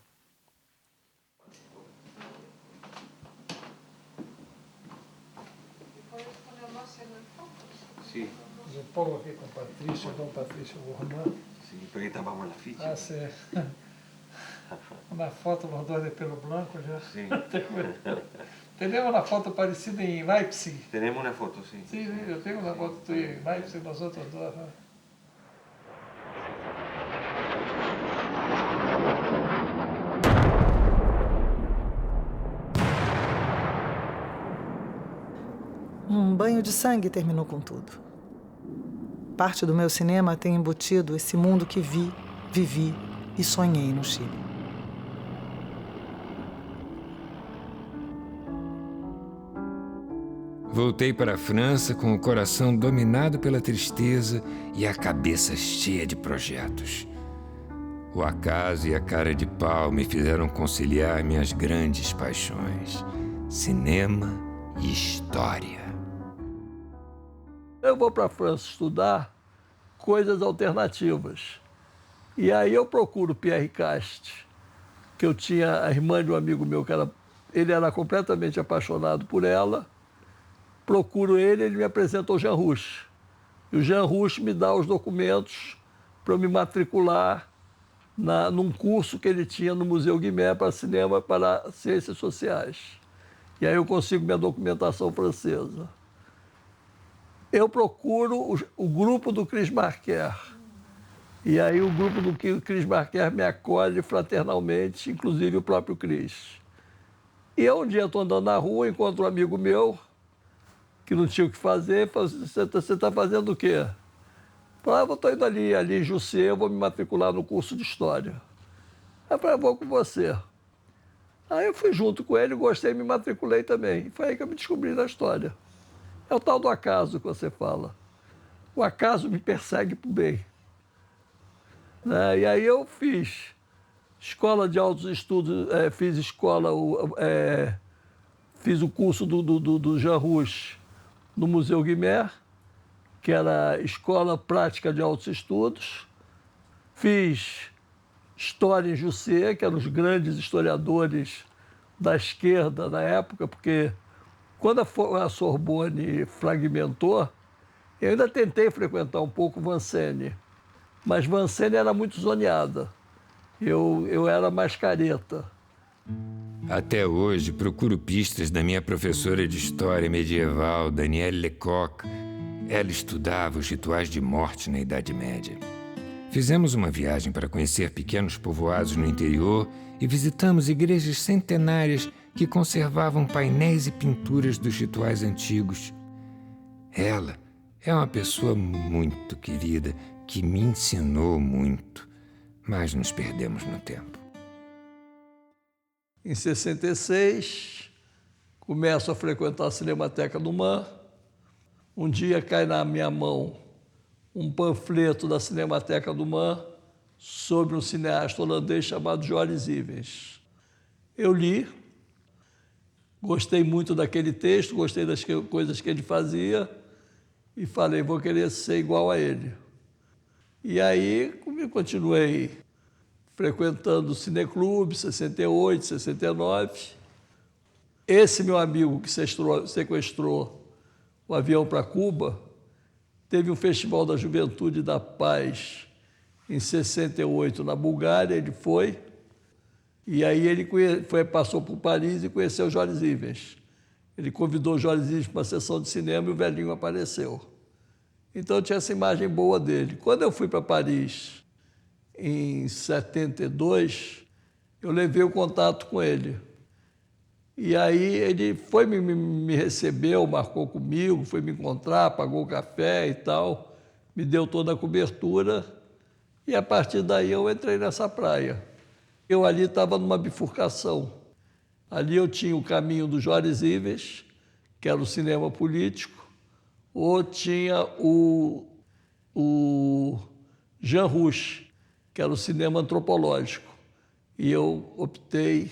Sí. Eu pongo aqui com Patrícia, Dom Patrício Gourmand. Sí, porque tapamos la ficha. Ah, sí. Uma foto los dois de pelo blanco já. Sí. Tenemos uma foto parecida em Leipzig. Tenemos una foto, sí. Sí, eu tenho uma foto tuya em Leipzig, nosotros dos. Um banho de sangue terminou com tudo. Parte do meu cinema tem embutido esse mundo que vi, vivi e sonhei no Chile. Voltei para a França com o coração dominado pela tristeza e a cabeça cheia de projetos. O acaso e a cara de pau me fizeram conciliar minhas grandes paixões: cinema e história. Eu vou para a França estudar coisas alternativas. E aí eu procuro Pierre Cast, que eu tinha a irmã de um amigo meu, ele era completamente apaixonado por ela. Procuro ele me apresenta ao Jean Rouch. E o Jean Rouch me dá os documentos para eu me matricular num curso que ele tinha no Museu Guimet para cinema e para ciências sociais. E aí eu consigo minha documentação francesa. Eu procuro o grupo do Chris Marker. E aí o grupo do Chris Marker me acolhe fraternalmente, inclusive o próprio Chris. E eu um dia estou andando na rua, encontro um amigo meu, que não tinha o que fazer, falo, você está fazendo o quê? Falei, eu estou indo ali em Jussé, eu vou me matricular no curso de História. Aí eu falei, eu vou com você. Aí eu fui junto com ele, gostei e me matriculei também. E foi aí que eu me descobri na história. É o tal do acaso que você fala. O acaso me persegue para o bem. Né? E aí eu fiz escola de altos estudos, fiz o curso do Jean Rouch no Museu Guimet, que era Escola Prática de Altos Estudos. Fiz História em Jussé, que eram os grandes historiadores da esquerda na época, porque quando a Sorbonne fragmentou, eu ainda tentei frequentar um pouco Vincennes, Mas Vancene era muito zoneada. Eu era mais careta. Até hoje, procuro pistas da minha professora de História Medieval, Danielle Lecoq. Ela estudava os rituais de morte na Idade Média. Fizemos uma viagem para conhecer pequenos povoados no interior e visitamos igrejas centenárias que conservavam painéis e pinturas dos rituais antigos. Ela é uma pessoa muito querida que me ensinou muito, mas nos perdemos no tempo. Em 66, começo a frequentar a Cinemateca do MAN. Um dia cai na minha mão um panfleto da Cinemateca do MAN sobre um cineasta holandês chamado Joris Ivens. Eu li, gostei muito daquele texto, gostei das coisas que ele fazia e falei, vou querer ser igual a ele. E aí continuei frequentando o Cineclube, 68, 69. Esse meu amigo que sequestrou o avião para Cuba, teve um Festival da Juventude e da Paz em 68 na Bulgária, ele foi, e aí ele passou por Paris e conheceu o Joris Ivens. Ele convidou o Joris Ivens para uma sessão de cinema e o velhinho apareceu. Então eu tinha essa imagem boa dele. Quando eu fui para Paris, em 72, eu levei o contato com ele. E aí ele foi, me recebeu, marcou comigo, foi me encontrar, pagou o café e tal, me deu toda a cobertura e a partir daí eu entrei nessa praia. Eu ali estava numa bifurcação. Ali eu tinha o caminho do Joris Ivens, que era o cinema político, ou tinha o Jean Rouch, que era o cinema antropológico. E eu optei,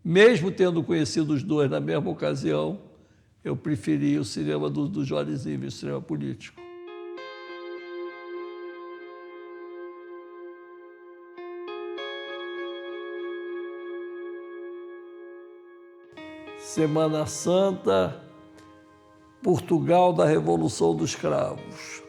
mesmo tendo conhecido os dois na mesma ocasião, eu preferi o cinema do Joris Ivens, o cinema político. Semana Santa, Portugal da Revolução dos Cravos.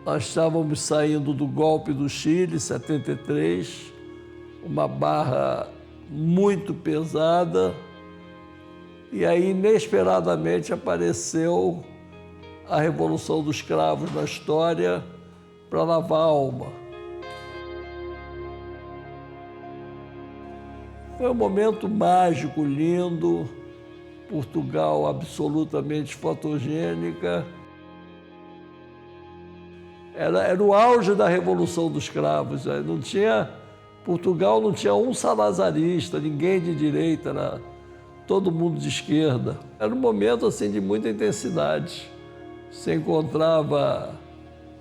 Nós estávamos saindo do golpe do Chile, 73, uma barra muito pesada, e aí, inesperadamente, apareceu a Revolução dos Cravos na história para lavar a alma. Foi um momento mágico, lindo, Portugal absolutamente fotogênica. Era o auge da Revolução dos Cravos. Portugal não tinha um salazarista, ninguém de direita, era todo mundo de esquerda. Era um momento assim, de muita intensidade. Você encontrava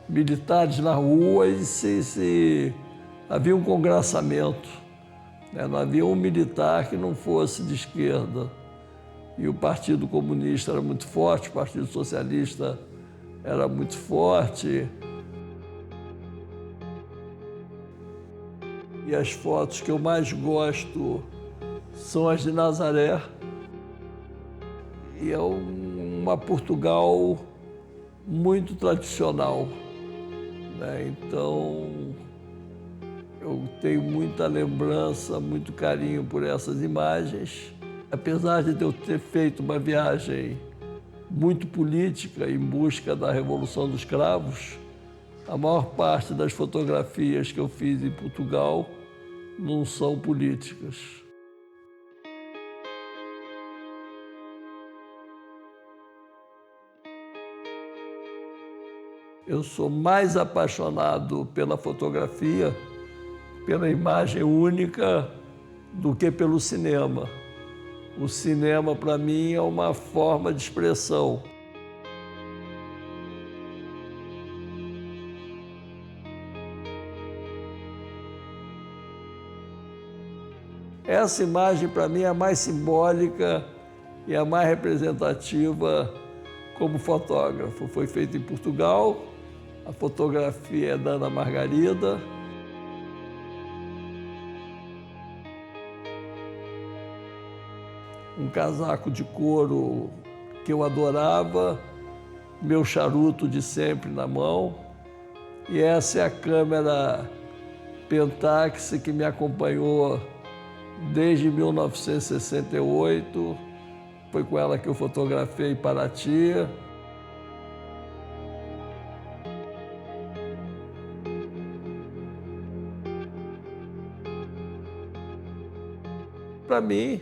militares na rua e havia um congraçamento. Não havia um militar que não fosse de esquerda. E o Partido Comunista era muito forte, o Partido Socialista era muito forte. E as fotos que eu mais gosto são as de Nazaré. E é uma Portugal muito tradicional, né? Então, eu tenho muita lembrança, muito carinho por essas imagens. Apesar de eu ter feito uma viagem muito política em busca da Revolução dos Cravos, a maior parte das fotografias que eu fiz em Portugal não são políticas. Eu sou mais apaixonado pela fotografia, pela imagem única, do que pelo cinema. O cinema, para mim, é uma forma de expressão. Essa imagem, para mim, é a mais simbólica e a mais representativa como fotógrafo. Foi feita em Portugal, a fotografia é da Ana Margarida. Um casaco de couro que eu adorava, meu charuto de sempre na mão. E essa é a câmera Pentax que me acompanhou desde 1968. Foi com ela que eu fotografei Paraty. Para mim,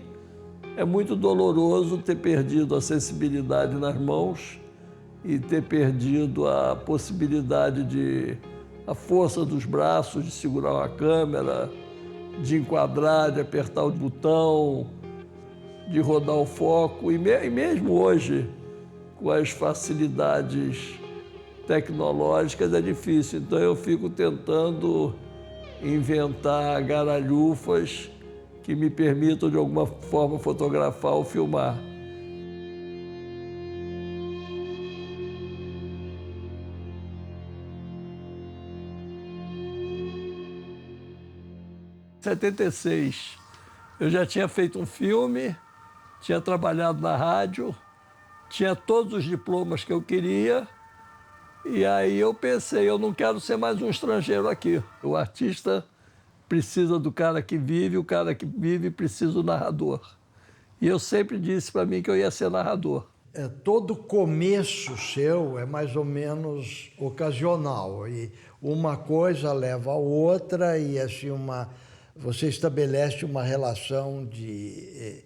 é muito doloroso ter perdido a sensibilidade nas mãos e ter perdido a possibilidade a força dos braços de segurar uma câmera, de enquadrar, de apertar o botão, de rodar o foco. E mesmo hoje, com as facilidades tecnológicas, é difícil. Então eu fico tentando inventar garalhufas que me permitam, de alguma forma, fotografar ou filmar. Em 76, eu já tinha feito um filme, tinha trabalhado na rádio, tinha todos os diplomas que eu queria, e aí eu pensei, eu não quero ser mais um estrangeiro aqui. O artista precisa do cara que vive, o cara que vive precisa do narrador. E eu sempre disse para mim que eu ia ser narrador. Todo começo seu é mais ou menos ocasional, e uma coisa leva a outra, e assim você estabelece uma relação de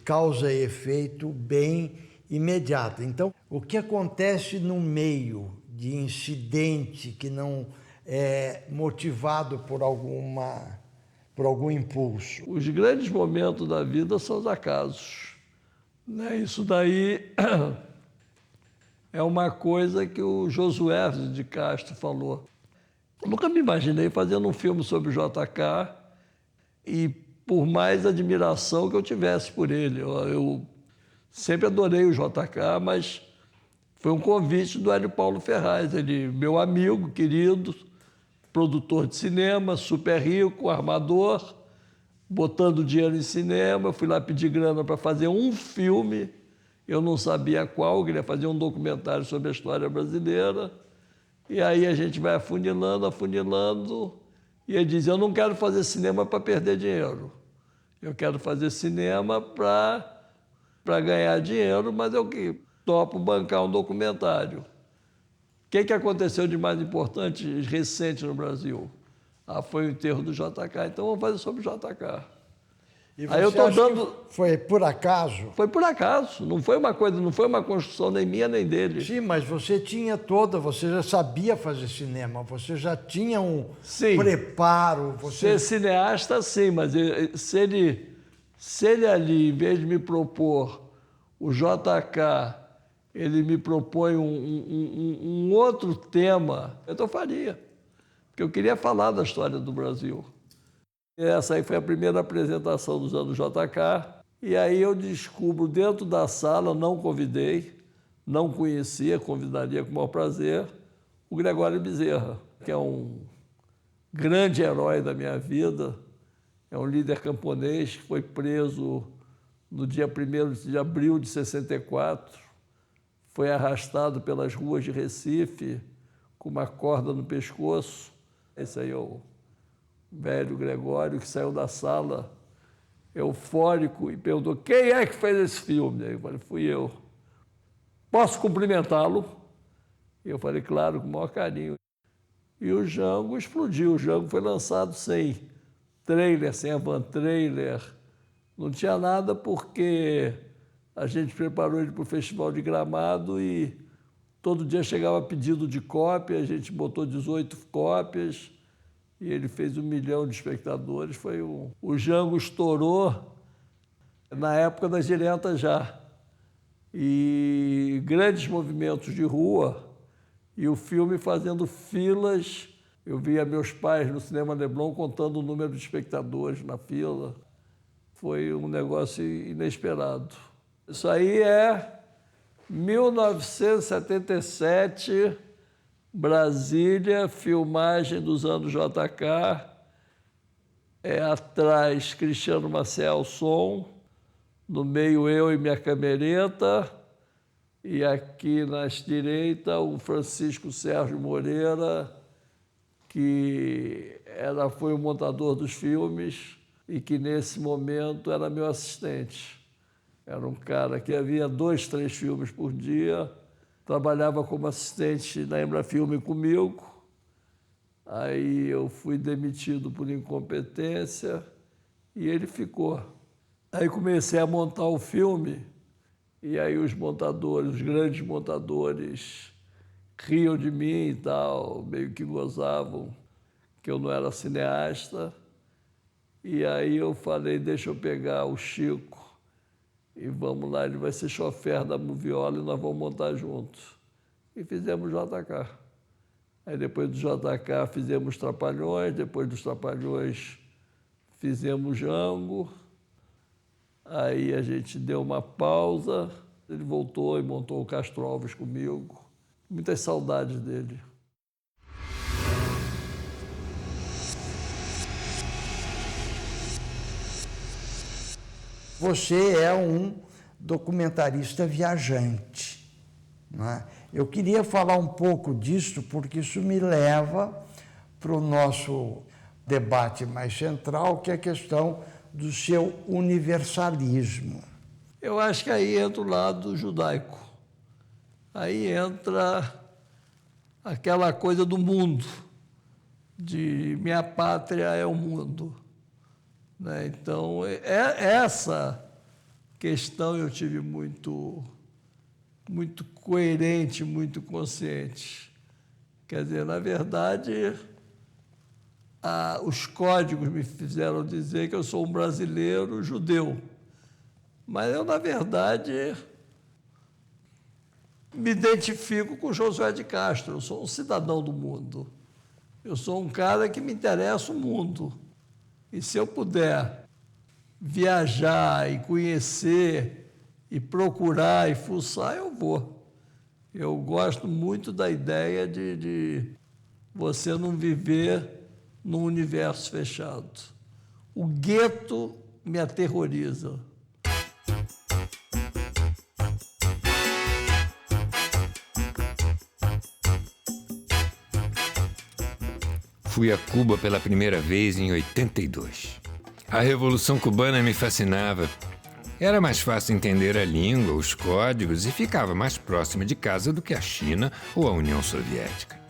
causa e efeito bem imediata. Então, o que acontece no meio de incidente que não é motivado por algum impulso? Os grandes momentos da vida são os acasos, né? Isso daí é uma coisa que o Josué de Castro falou. Eu nunca me imaginei fazendo um filme sobre o JK, e por mais admiração que eu tivesse por ele. Eu sempre adorei o JK, mas foi um convite do Hélio Paulo Ferraz, ele, meu amigo, querido, produtor de cinema, super rico, armador, botando dinheiro em cinema. Eu fui lá pedir grana para fazer um filme, eu não sabia qual, eu queria fazer um documentário sobre a história brasileira. E aí a gente vai afunilando, e ele diz, eu não quero fazer cinema para perder dinheiro. Eu quero fazer cinema para ganhar dinheiro, mas eu topo bancar um documentário. O que aconteceu de mais importante, recente no Brasil? Foi o enterro do JK, então vamos fazer sobre o JK. E você acha que foi por acaso? Foi por acaso, não foi uma construção nem minha nem dele. Sim, mas você você já sabia fazer cinema, você já tinha um preparo. Ser cineasta, sim, mas se ele ali, em vez de me propor o JK, ele me propõe um outro tema, eu faria. Porque eu queria falar da história do Brasil. Essa aí foi a primeira apresentação dos anos JK. E aí eu descubro dentro da sala, não convidei, não conhecia, convidaria com o maior prazer, o Gregório Bezerra, que é um grande herói da minha vida, é um líder camponês que foi preso no dia 1º de abril de 64, foi arrastado pelas ruas de Recife com uma corda no pescoço. Esse aí é o velho Gregório, que saiu da sala eufórico e perguntou, quem é que fez esse filme? Aí eu falei, fui eu. Posso cumprimentá-lo? E eu falei, claro, com o maior carinho. E o Jango explodiu. O Jango foi lançado sem trailer, sem avant-trailer. Não tinha nada porque a gente preparou ele para o Festival de Gramado e todo dia chegava pedido de cópia, a gente botou 18 cópias e ele fez 1 milhão de espectadores. O Jango estourou na época das diretas já. E grandes movimentos de rua e o filme fazendo filas. Eu via meus pais no Cinema Leblon contando o número de espectadores na fila. Foi um negócio inesperado. Isso aí é 1977, Brasília, filmagem dos anos JK. Atrás, Cristiano Maciel, som. No meio, eu e minha camereta. E aqui na direita, o Francisco Sérgio Moreira, que foi o montador dos filmes e que, nesse momento, era meu assistente. Era um cara que havia 2, 3 filmes por dia, trabalhava como assistente na Embrafilme comigo. Aí eu fui demitido por incompetência e ele ficou. Aí comecei a montar o filme e aí os montadores, os grandes montadores, riam de mim e tal, meio que gozavam que eu não era cineasta. E aí eu falei, deixa eu pegar o Chico e vamos lá, ele vai ser chofer da Moviola e nós vamos montar juntos. E fizemos JK. Aí depois do JK fizemos Trapalhões, depois dos Trapalhões fizemos Django. Aí a gente deu uma pausa, ele voltou e montou o Castro Alves comigo. Muitas saudades dele. Você é um documentarista viajante, não é? Eu queria falar um pouco disso, porque isso me leva para o nosso debate mais central, que é a questão do seu universalismo. Eu acho que aí entra o lado judaico. Aí entra aquela coisa do mundo, de minha pátria é o mundo. Né? Então, essa questão eu tive muito coerente, muito consciente. Quer dizer, na verdade, os códigos me fizeram dizer que eu sou um brasileiro judeu. Mas eu, na verdade, me identifico com Josué de Castro. Eu sou um cidadão do mundo. Eu sou um cara que me interessa o mundo. E se eu puder viajar e conhecer e procurar e fuçar, eu vou. Eu gosto muito da ideia de você não viver num universo fechado. O gueto me aterroriza. Fui a Cuba pela primeira vez em 82. A Revolução Cubana me fascinava. Era mais fácil entender a língua, os códigos e ficava mais próxima de casa do que a China ou a União Soviética.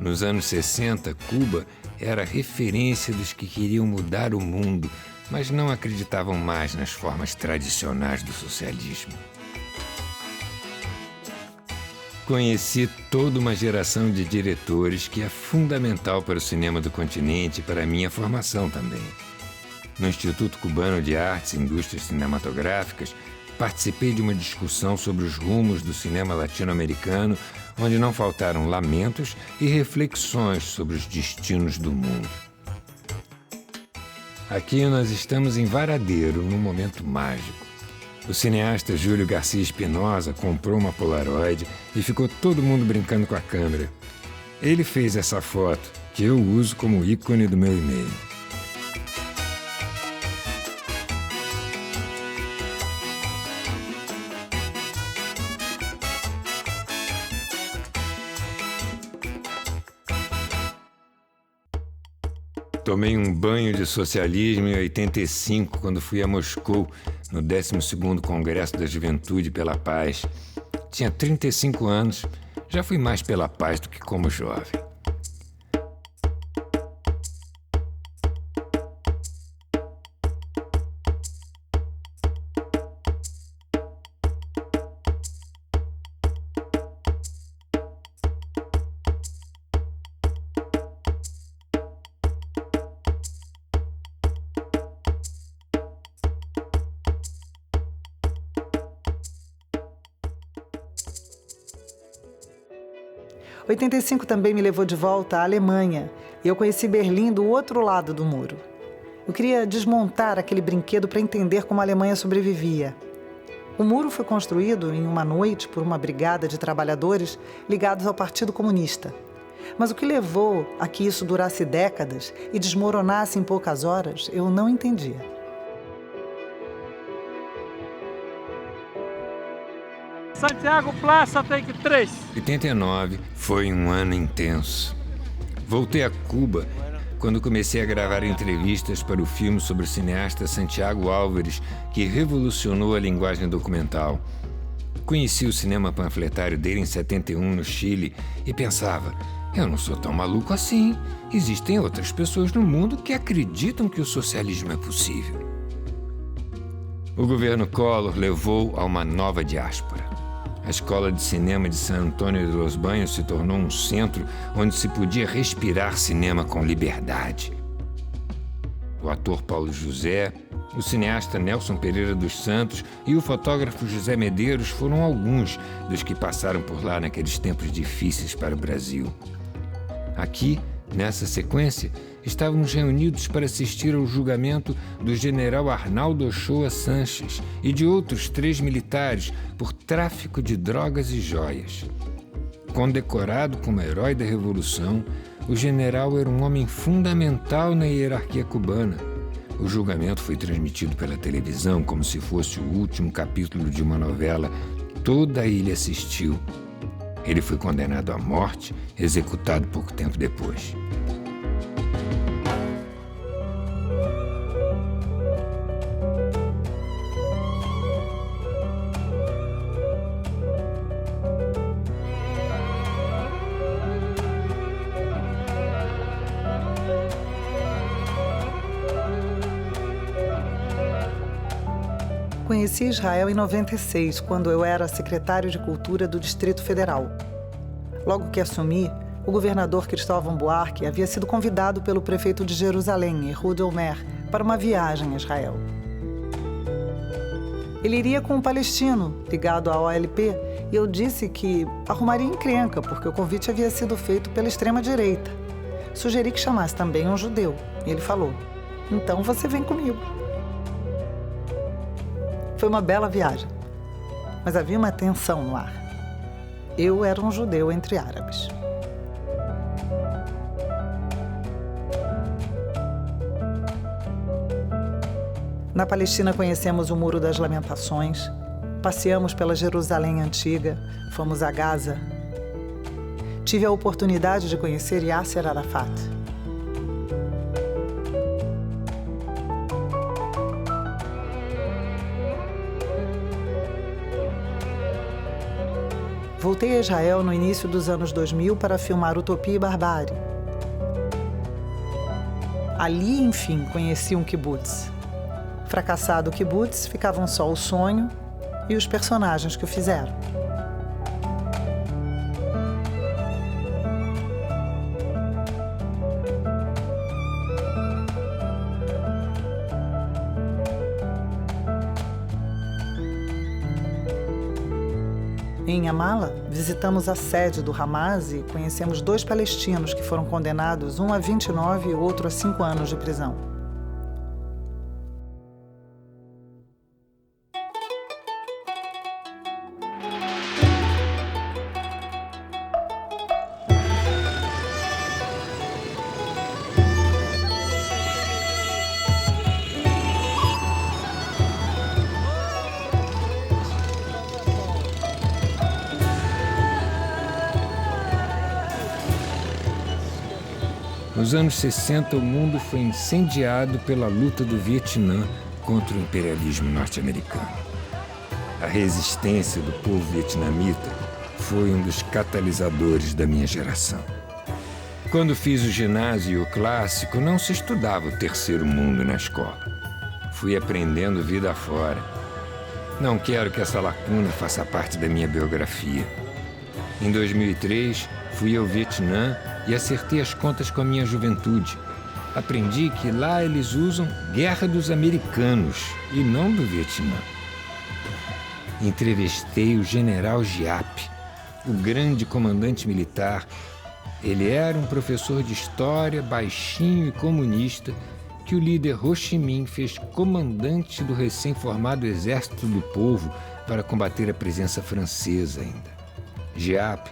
Nos anos 60, Cuba era a referência dos que queriam mudar o mundo, mas não acreditavam mais nas formas tradicionais do socialismo. Conheci toda uma geração de diretores que é fundamental para o cinema do continente e para a minha formação também. No Instituto Cubano de Artes e Indústrias Cinematográficas, participei de uma discussão sobre os rumos do cinema latino-americano, onde não faltaram lamentos e reflexões sobre os destinos do mundo. Aqui nós estamos em Varadeiro, num momento mágico. O cineasta Júlio Garcia Espinosa comprou uma Polaroid e ficou todo mundo brincando com a câmera. Ele fez essa foto, que eu uso como ícone do meu e-mail. Tomei um banho de socialismo em 85, quando fui a Moscou, no 12º Congresso da Juventude pela Paz. Tinha 35 anos, já fui mais pela paz do que como jovem. Em 85 também me levou de volta à Alemanha e eu conheci Berlim do outro lado do muro. Eu queria desmontar aquele brinquedo para entender como a Alemanha sobrevivia. O muro foi construído em uma noite por uma brigada de trabalhadores ligados ao Partido Comunista. Mas o que levou a que isso durasse décadas e desmoronasse em poucas horas, eu não entendia. Santiago Plaza, take 3. 89 foi um ano intenso. Voltei a Cuba quando comecei a gravar entrevistas para o filme sobre o cineasta Santiago Álvares, que revolucionou a linguagem documental. Conheci o cinema panfletário dele em 71 no Chile e pensava, eu não sou tão maluco assim. Existem outras pessoas no mundo que acreditam que o socialismo é possível. O governo Collor levou a uma nova diáspora. A Escola de Cinema de San Antônio de los Baños se tornou um centro onde se podia respirar cinema com liberdade. O ator Paulo José, o cineasta Nelson Pereira dos Santos e o fotógrafo José Medeiros foram alguns dos que passaram por lá naqueles tempos difíceis para o Brasil. Aqui, nessa sequência, estávamos reunidos para assistir ao julgamento do general Arnaldo Ochoa Sanches e de outros 3 militares por tráfico de drogas e joias. Condecorado como herói da Revolução, o general era um homem fundamental na hierarquia cubana. O julgamento foi transmitido pela televisão como se fosse o último capítulo de uma novela. Toda a ilha assistiu. Ele foi condenado à morte, executado pouco tempo depois. Conheci Israel em 96, quando eu era secretário de Cultura do Distrito Federal. Logo que assumi, o governador Cristóvão Buarque havia sido convidado pelo prefeito de Jerusalém, Ehud Olmert, para uma viagem a Israel. Ele iria com um palestino ligado à OLP e eu disse que arrumaria encrenca, porque o convite havia sido feito pela extrema-direita. Sugeri que chamasse também um judeu. E ele falou, então você vem comigo. Foi uma bela viagem, mas havia uma tensão no ar. Eu era um judeu entre árabes. Na Palestina conhecemos o Muro das Lamentações, passeamos pela Jerusalém Antiga, fomos a Gaza. Tive a oportunidade de conhecer Yasser Arafat. Voltei a Israel no início dos anos 2000 para filmar Utopia e Barbárie. Ali, enfim, conheci um kibbutz. Fracassado o kibbutz, ficavam só o sonho e os personagens que o fizeram. Em Amala, visitamos a sede do Hamas e conhecemos 2 palestinos que foram condenados, um a 29 e o outro a 5 anos de prisão. Nos anos 60, o mundo foi incendiado pela luta do Vietnã contra o imperialismo norte-americano. A resistência do povo vietnamita foi um dos catalisadores da minha geração. Quando fiz o ginásio e o clássico, não se estudava o terceiro mundo na escola. Fui aprendendo vida afora. Não quero que essa lacuna faça parte da minha biografia. Em 2003, fui ao Vietnã e acertei as contas com a minha juventude. Aprendi que lá eles usam Guerra dos Americanos e não do Vietnã. Entrevistei o general Giap, o grande comandante militar. Ele era um professor de história, baixinho e comunista, que o líder Ho Chi Minh fez comandante do recém-formado Exército do Povo para combater a presença francesa ainda. Giap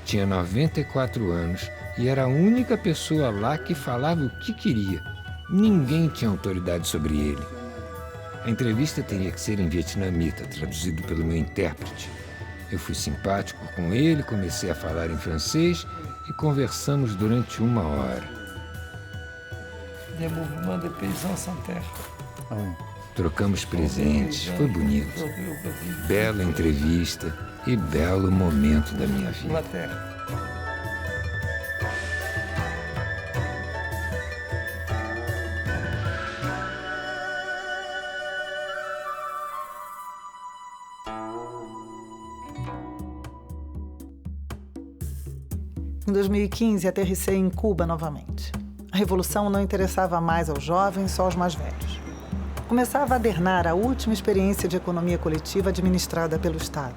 tinha 94 anos e era a única pessoa lá que falava o que queria. Ninguém tinha autoridade sobre ele. A entrevista teria que ser em vietnamita, traduzido pelo meu intérprete. Eu fui simpático com ele, comecei a falar em francês e conversamos durante 1 hora. Des mouvements de paysans sans terre. Trocamos presentes, foi bonito. Bela entrevista e belo momento da minha vida. Inglaterra. Em 2015, aterrissei em Cuba novamente. A revolução não interessava mais aos jovens, só aos mais velhos. Começava a adernar a última experiência de economia coletiva administrada pelo Estado.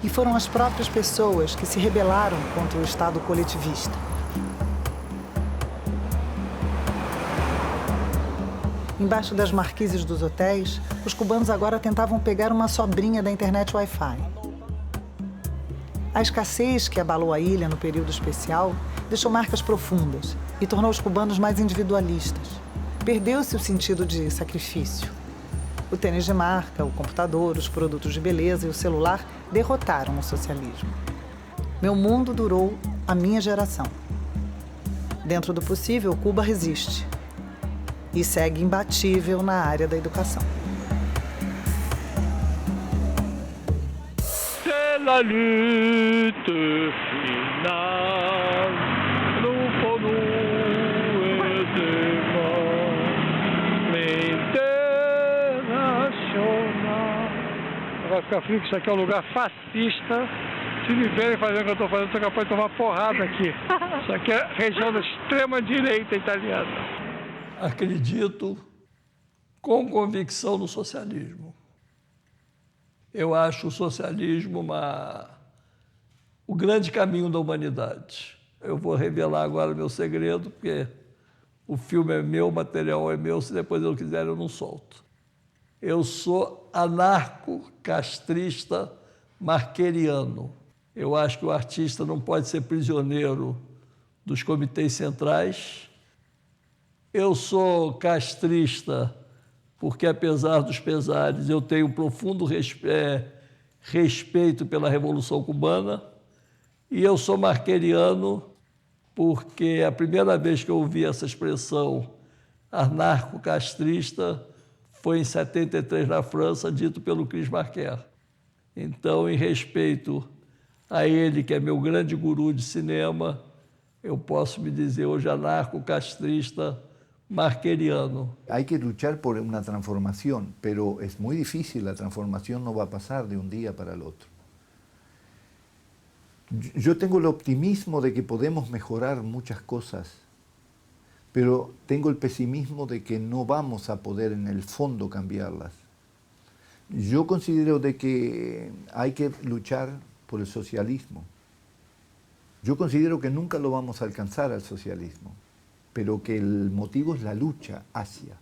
E foram as próprias pessoas que se rebelaram contra o Estado coletivista. Embaixo das marquises dos hotéis, os cubanos agora tentavam pegar uma sobrinha da internet Wi-Fi. A escassez que abalou a ilha no período especial deixou marcas profundas e tornou os cubanos mais individualistas. Perdeu-se o sentido de sacrifício. O tênis de marca, o computador, os produtos de beleza e o celular derrotaram o socialismo. Meu mundo durou a minha geração. Dentro do possível, Cuba resiste e segue imbatível na área da educação. La lutte finale, nous pour nous internacional. Vai ficar frio que isso aqui é um lugar fascista. Se me verem fazendo o que eu estou fazendo, eu sou capaz de tomar porrada aqui. Isso aqui é a região da extrema-direita italiana. Acredito com convicção no socialismo. Eu acho o socialismo o grande caminho da humanidade. Eu vou revelar agora meu segredo, porque o filme é meu, o material é meu, se depois eu quiser eu não solto. Eu sou anarco-castrista marqueriano. Eu acho que o artista não pode ser prisioneiro dos comitês centrais. Eu sou castrista porque, apesar dos pesares, eu tenho um profundo respeito pela Revolução Cubana, e eu sou marqueriano porque a primeira vez que eu ouvi essa expressão anarco-castrista foi em 73 na França, dito pelo Chris Marker. Então, em respeito a ele, que é meu grande guru de cinema, eu posso me dizer hoje anarco-castrista marqueriano. Hay que luchar por una transformación, pero es muy difícil, la transformación no va a pasar de un día para el otro. Yo tengo el optimismo de que podemos mejorar muchas cosas, pero tengo el pesimismo de que no vamos a poder en el fondo cambiarlas. Yo considero de que hay que luchar por el socialismo. Yo considero que nunca lo vamos a alcanzar al socialismo, pero que el motivo es la lucha hacia,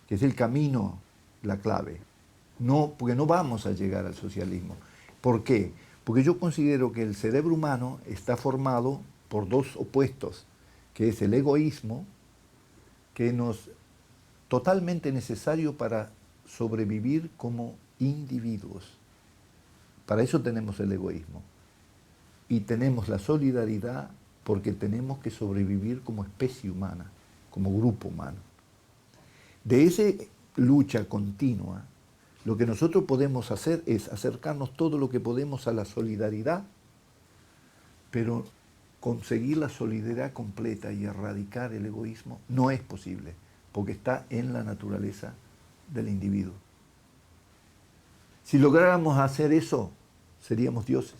que es el camino, la clave. No, porque no vamos a llegar al socialismo. ¿Por qué? Porque yo considero que el cerebro humano está formado por dos opuestos, que es el egoísmo, que nos totalmente necesario para sobrevivir como individuos. Para eso tenemos el egoísmo. Y tenemos la solidaridad porque tenemos que sobrevivir como especie humana, como grupo humano. De esa lucha continua, lo que nosotros podemos hacer es acercarnos todo lo que podemos a la solidaridad, pero conseguir la solidaridad completa y erradicar el egoísmo no es posible, porque está en la naturaleza del individuo. Si lográramos hacer eso, seríamos dioses.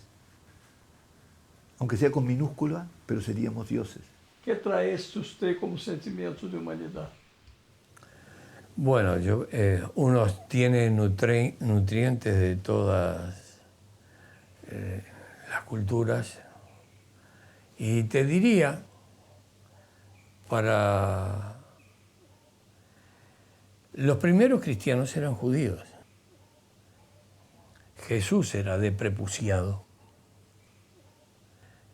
Aunque sea con minúscula, pero seríamos dioses. ¿Qué trae usted como sentimiento de humanidad? Bueno, uno tiene nutrientes de todas las culturas, y te diría, los primeros cristianos eran judíos. Jesús era de prepuciado.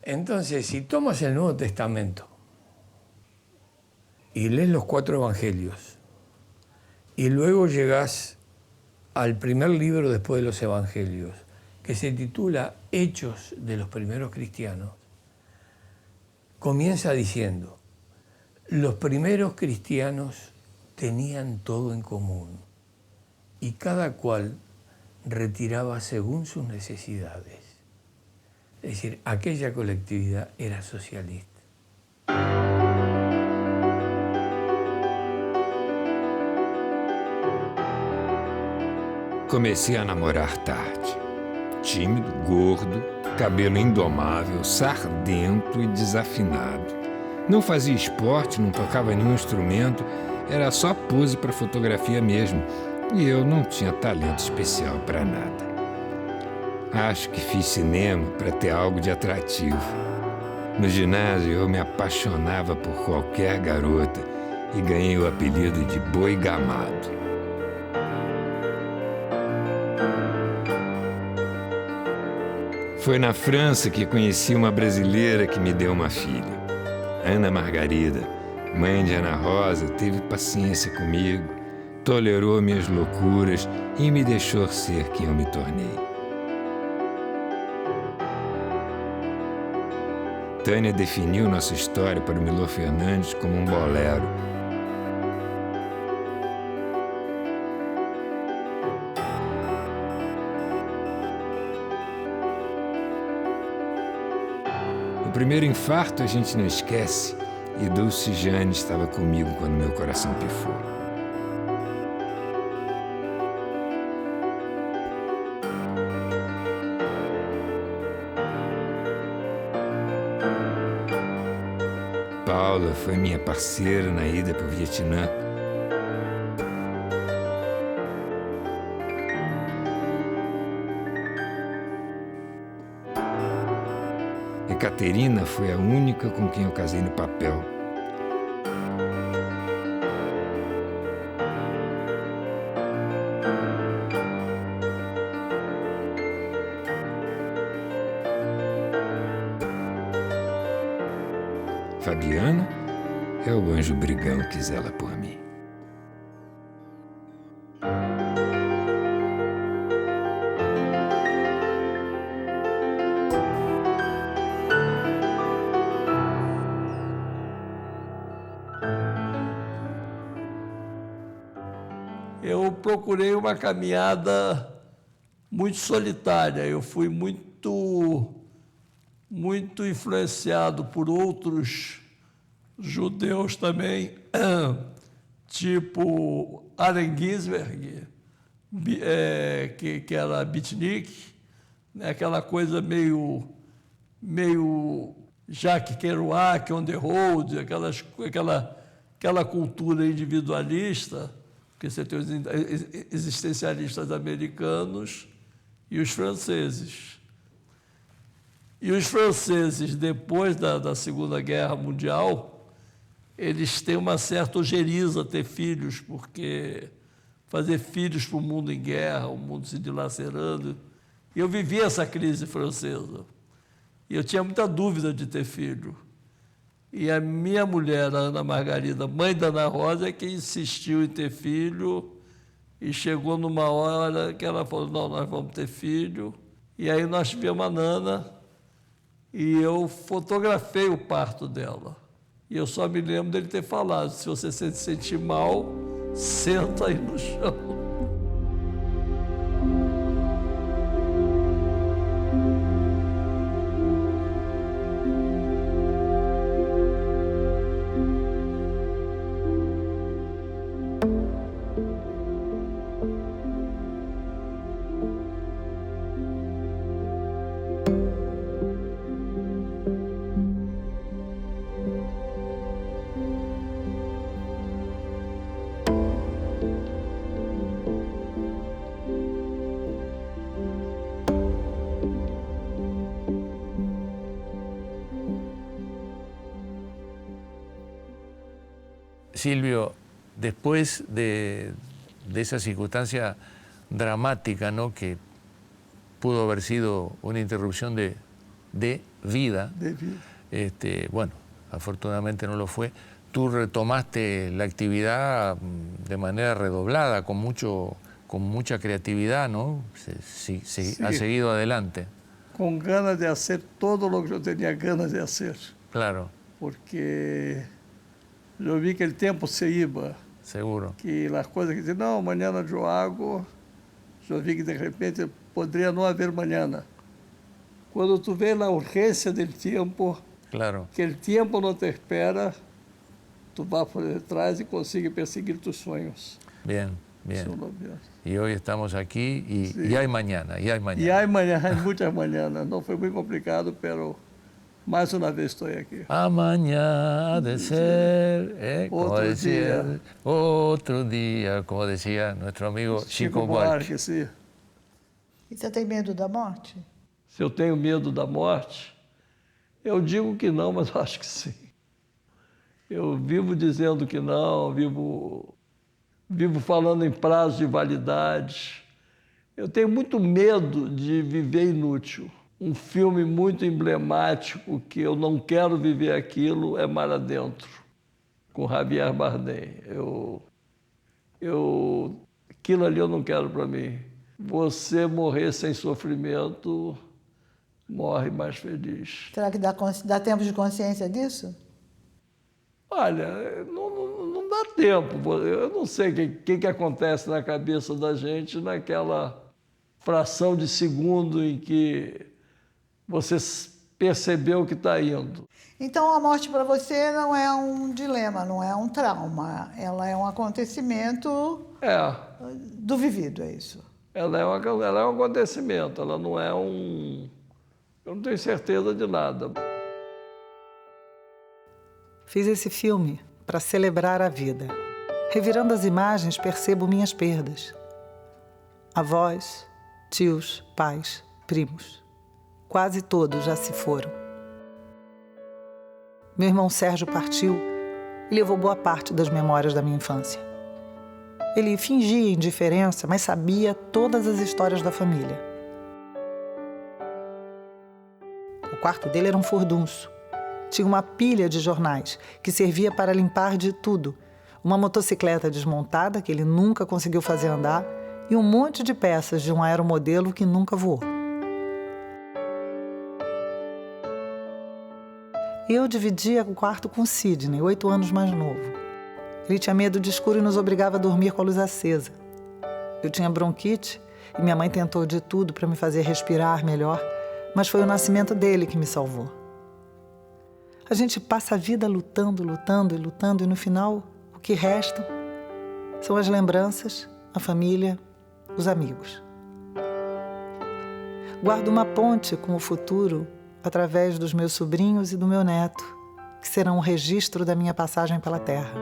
Entonces, si tomas el Nuevo Testamento y lees los 4 evangelios, y luego llegas al primer libro después de los evangelios, que se titula Hechos de los primeros cristianos, comienza diciendo: los primeros cristianos tenían todo en común y cada cual retiraba según sus necesidades. Es decir, aquella colectividad era socialista. Comecei a namorar tarde. Tímido, gordo, cabelo indomável, sardento e desafinado. Não fazia esporte, não tocava nenhum instrumento, era só pose para fotografia mesmo, e eu não tinha talento especial para nada. Acho que fiz cinema para ter algo de atrativo. No ginásio eu me apaixonava por qualquer garota e ganhei o apelido de Boi Gamado. Foi na França que conheci uma brasileira que me deu uma filha. Ana Margarida, mãe de Ana Rosa, teve paciência comigo, tolerou minhas loucuras e me deixou ser quem eu me tornei. Tânia definiu nossa história para o Milor Fernandes como um bolero. O primeiro infarto a gente não esquece, e Dulce Jane estava comigo quando meu coração pifou. Paula foi minha parceira na ida para o Vietnã. Caterina foi a única com quem eu casei no papel. Fabiana é o anjo brigão que zela por mim. Eu procurei uma caminhada muito solitária. Eu fui muito influenciado por outros judeus também, tipo Allen Ginsberg, que era beatnik, né? Aquela coisa meio Jacques Kerouac, On the Road, aquela cultura individualista, porque você tem os existencialistas americanos e os franceses. E os franceses, depois da Segunda Guerra Mundial, eles têm uma certa ojeriza a ter filhos, porque fazer filhos para o mundo em guerra, o mundo se dilacerando. E eu vivi essa crise francesa. E eu tinha muita dúvida de ter filho. E a minha mulher, a Ana Margarida, mãe da Ana Rosa, é que insistiu em ter filho. E chegou numa hora que ela falou, não, nós vamos ter filho. E aí nós tivemos a Nana e eu fotografei o parto dela. E eu só me lembro dele ter falado, se você se sentir mal, senta aí no chão. Silvio, después de esa circunstancia dramática, ¿no?, que pudo haber sido una interrupción de vida, bueno, afortunadamente no lo fue, tú retomaste la actividad de manera redoblada, con mucho con mucha creatividad, ¿no? Ha seguido adelante. Com ganas de fazer todo o que eu tinha ganas de fazer. Claro. Porque eu vi que o tempo se iba. Seguro. Que as coisas que diziam, não, amanhã eu hago, eu vi que de repente poderia não haver amanhã. Quando tu vê a urgência do tempo, claro, que o tempo não te espera, tu vai por detrás e consegue perseguir tus sonhos. Bien, bien. Y hoy estamos aquí y hay mañana, y hay mañana. E há mañana, muitas manhãs. Não foi muito complicado, pero mais uma vez estou aqui. Amanhã de ser, como decía, dia. Otro día, como decía nuestro amigo Chico Buarque. Sim. E você tem medo da morte? Se eu tenho medo da morte, eu digo que não, mas eu acho que sim. Eu vivo dizendo que não, vivo falando em prazo de validade. Eu tenho muito medo de viver inútil. Um filme muito emblemático que eu não quero viver aquilo é Mar Adentro, com Javier Bardem. Aquilo ali eu não quero para mim. Você morrer sem sofrimento, morre mais feliz. Será que dá tempo de consciência disso? Olha, não dá tempo. Eu não sei o que acontece na cabeça da gente naquela fração de segundo em que você percebeu que está indo. Então a morte para você não é um dilema, não é um trauma. Ela é um acontecimento do vivido, é isso? Ela é um acontecimento, ela não é um... Eu não tenho certeza de nada. Fiz esse filme para celebrar a vida. Revirando as imagens, percebo minhas perdas. Avós, tios, pais, primos. Quase todos já se foram. Meu irmão Sérgio partiu e levou boa parte das memórias da minha infância. Ele fingia indiferença, mas sabia todas as histórias da família. O quarto dele era um furdunço. Tinha uma pilha de jornais que servia para limpar de tudo. Uma motocicleta desmontada que ele nunca conseguiu fazer andar e um monte de peças de um aeromodelo que nunca voou. Eu dividia o quarto com Sidney, 8 anos mais novo. Ele tinha medo de escuro e nos obrigava a dormir com a luz acesa. Eu tinha bronquite e minha mãe tentou de tudo para me fazer respirar melhor, mas foi o nascimento dele que me salvou. A gente passa a vida lutando e no final o que resta são as lembranças, a família, os amigos. Guardo uma ponte com o futuro através dos meus sobrinhos e do meu neto, que serão um registro da minha passagem pela Terra.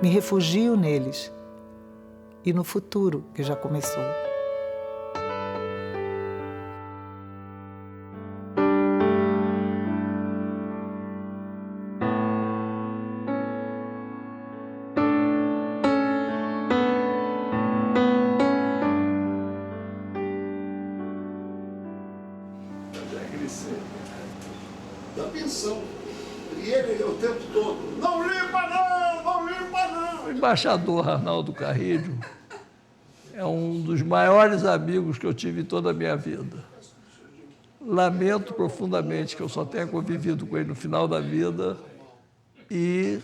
Me refugio neles e no futuro que já começou. Da pensão. E ele o tempo todo, não limpa não, não limpa não. O embaixador Arnaldo Carrilho é um dos maiores amigos que eu tive em toda a minha vida. Lamento profundamente que eu só tenha convivido com ele no final da vida e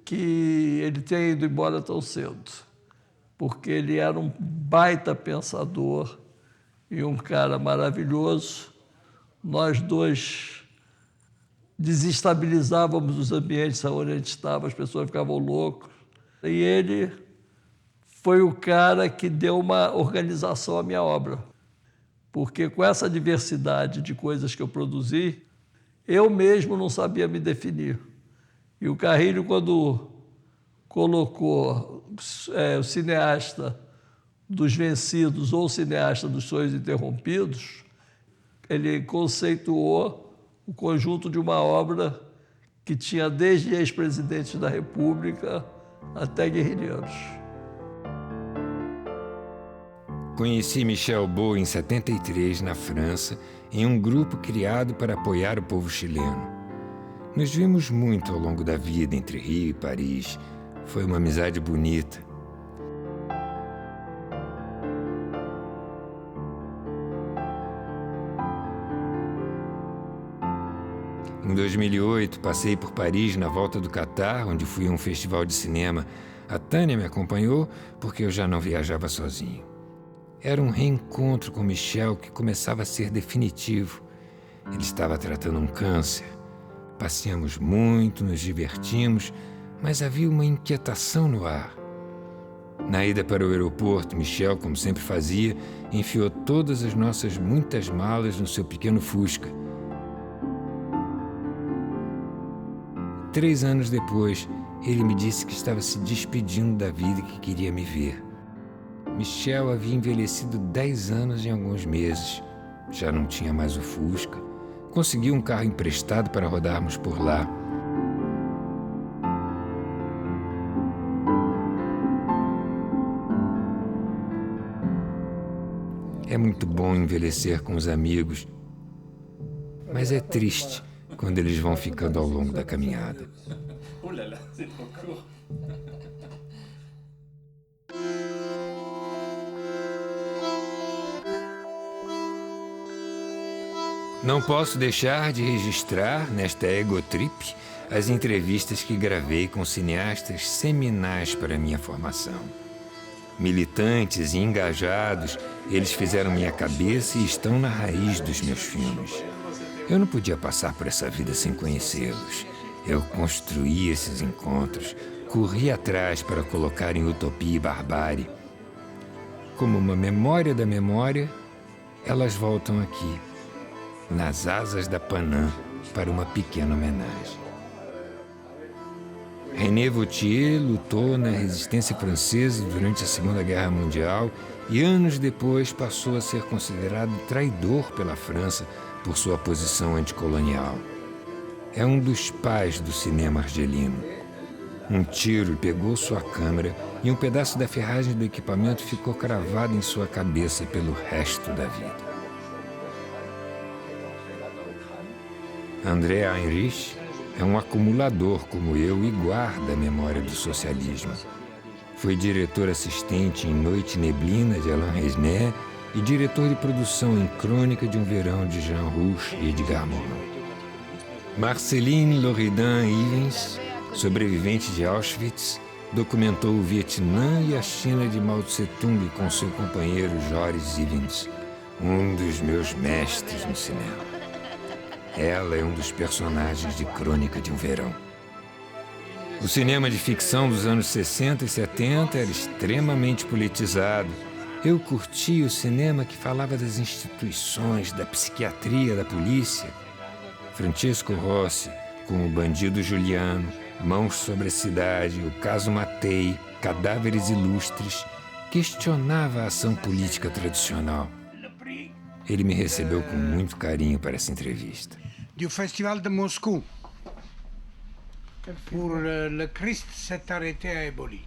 que ele tenha ido embora tão cedo, porque ele era um baita pensador e um cara maravilhoso. Nós dois desestabilizávamos os ambientes onde a gente estava, as pessoas ficavam loucas. E ele foi o cara que deu uma organização à minha obra. Porque com essa diversidade de coisas que eu produzi, eu mesmo não sabia me definir. E o Carrilho, quando colocou o cineasta dos vencidos ou o cineasta dos sonhos interrompidos, ele conceituou o conjunto de uma obra que tinha desde ex-presidentes da República até guerrilheiros. Conheci Michel Beau em 73, na França, em um grupo criado para apoiar o povo chileno. Nos vimos muito ao longo da vida entre Rio e Paris. Foi uma amizade bonita. Em 2008, passei por Paris na volta do Catar, onde fui a um festival de cinema. A Tânia me acompanhou porque eu já não viajava sozinho. Era um reencontro com Michel que começava a ser definitivo. Ele estava tratando um câncer. Passeamos muito, nos divertimos, mas havia uma inquietação no ar. Na ida para o aeroporto, Michel, como sempre fazia, enfiou todas as nossas muitas malas no seu pequeno Fusca. 3 anos depois, ele me disse que estava se despedindo da vida e que queria me ver. Michel havia envelhecido 10 anos em alguns meses. Já não tinha mais o Fusca. Conseguiu um carro emprestado para rodarmos por lá. É muito bom envelhecer com os amigos, mas é triste quando eles vão ficando ao longo da caminhada. Não posso deixar de registrar, nesta egotrip, as entrevistas que gravei com cineastas seminais para minha formação. Militantes e engajados, eles fizeram minha cabeça e estão na raiz dos meus filmes. Eu não podia passar por essa vida sem conhecê-los. Eu construí esses encontros, corri atrás para colocar em utopia e barbárie. Como uma memória da memória, elas voltam aqui, nas asas da Panam, para uma pequena homenagem. René Vautier lutou na resistência francesa durante a Segunda Guerra Mundial e anos depois passou a ser considerado traidor pela França por sua posição anticolonial. É um dos pais do cinema argelino. Um tiro pegou sua câmera e um pedaço da ferragem do equipamento ficou cravado em sua cabeça pelo resto da vida. André Heinrich é um acumulador como eu e guarda a memória do socialismo. Foi diretor assistente em Noite e Neblina, de Alain Resnais, e diretor de produção em Crônica de um Verão, de Jean Rouch e Edgar Morin. Marceline Loridan-Ivens, sobrevivente de Auschwitz, documentou o Vietnã e a China de Mao Tse-tung com seu companheiro Joris Ivens, um dos meus mestres no cinema. Ela é um dos personagens de Crônica de um Verão. O cinema de ficção dos anos 60 e 70 era extremamente politizado. Eu curtia o cinema que falava das instituições, da psiquiatria, da polícia. Francesco Rossi, com O Bandido Juliano, Mãos sobre a Cidade, O Caso Matei, Cadáveres Ilustres, questionava a ação política tradicional. Ele me recebeu com muito carinho para essa entrevista. Du Festival de Moscou, pour le Christ s'est arrêté à Éboli.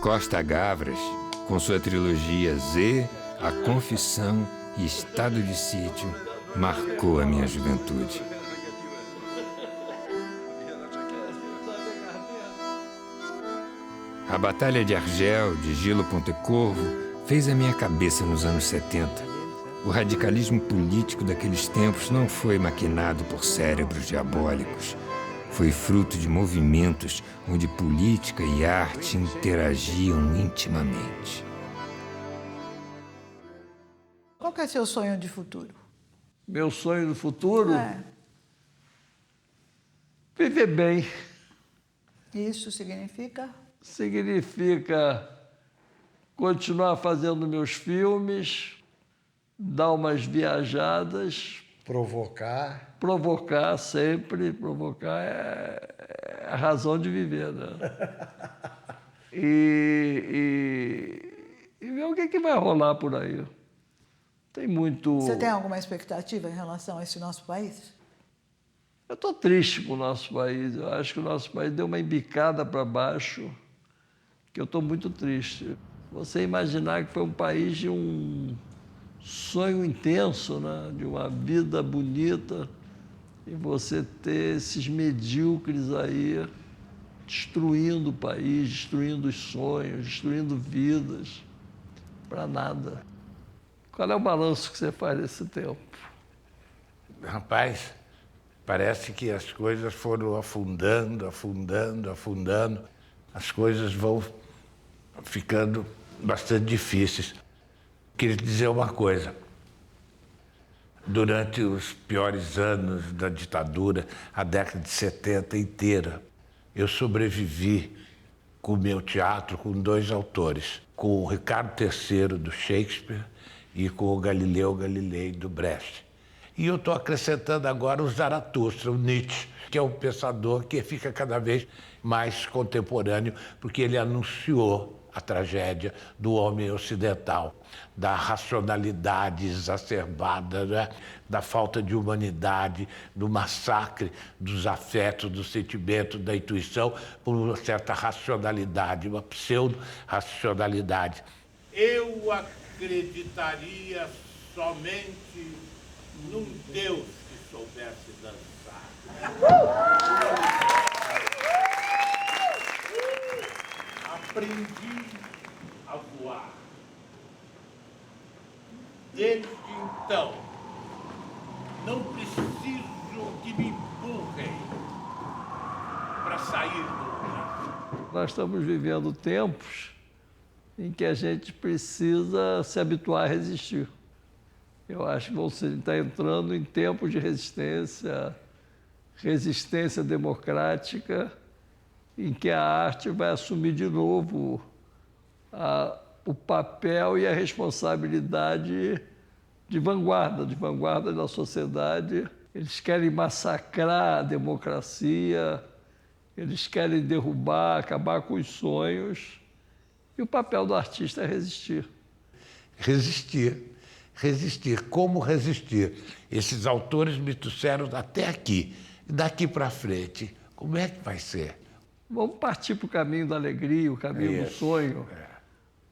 Costa Gavras, com sua trilogia Z, A Confissão e Estado de Sítio, marcou a minha juventude. A Batalha de Argel, de Gilles Pontecorvo, fez a minha cabeça nos anos 70. O radicalismo político daqueles tempos não foi maquinado por cérebros diabólicos. Foi fruto de movimentos onde política e arte interagiam intimamente. Qual que é seu sonho de futuro? Meu sonho do futuro? Viver bem. Isso significa? Significa continuar fazendo meus filmes, dar umas viajadas. Provocar. Provocar sempre. Provocar é a razão de viver, né? E ver o que vai rolar por aí. Tem muito... Você tem alguma expectativa em relação a esse nosso país? Eu estou triste com o nosso país. Eu acho que o nosso país deu uma embicada para baixo, que eu estou muito triste. Você imaginar que foi um país de um sonho intenso, né? De uma vida bonita, e você ter esses medíocres aí destruindo o país, destruindo os sonhos, destruindo vidas, para nada. Qual é o balanço que você faz desse tempo? Rapaz, parece que as coisas foram afundando. As coisas vão ficando bastante difíceis. Queria dizer uma coisa. Durante os piores anos da ditadura, a década de 70 inteira, eu sobrevivi com o meu teatro com 2 autores, com o Ricardo III do Shakespeare e com o Galileu Galilei do Brecht. E eu estou acrescentando agora o Zaratustra, o Nietzsche, que é um pensador que fica cada vez mais contemporâneo, porque ele anunciou a tragédia do homem ocidental, da racionalidade exacerbada, né? Da falta de humanidade, do massacre dos afetos, do sentimento, da intuição, por uma certa racionalidade, uma pseudo-racionalidade. Eu acreditaria somente num Deus que soubesse dançar. Aprendi a voar. Desde então, não preciso que me empurrem para sair do lugar. Nós estamos vivendo tempos em que a gente precisa se habituar a resistir. Eu acho que você está entrando em tempos de resistência democrática, em que a arte vai assumir de novo o papel e a responsabilidade de vanguarda da sociedade. Eles querem massacrar a democracia, eles querem derrubar, acabar com os sonhos, e o papel do artista é resistir. Resistir. Como resistir? Esses autores me trouxeram até aqui. E daqui para frente, como é que vai ser? Vamos partir para o caminho da alegria, o caminho do sonho,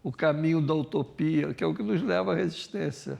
o caminho da utopia, que é o que nos leva à resistência.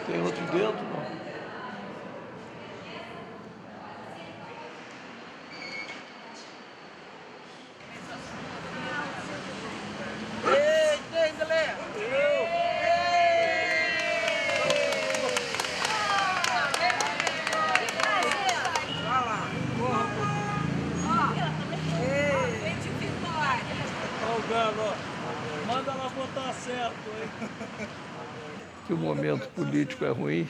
Tem outro dedo, não? Manda ela botar certo, hein? Que o momento político é ruim,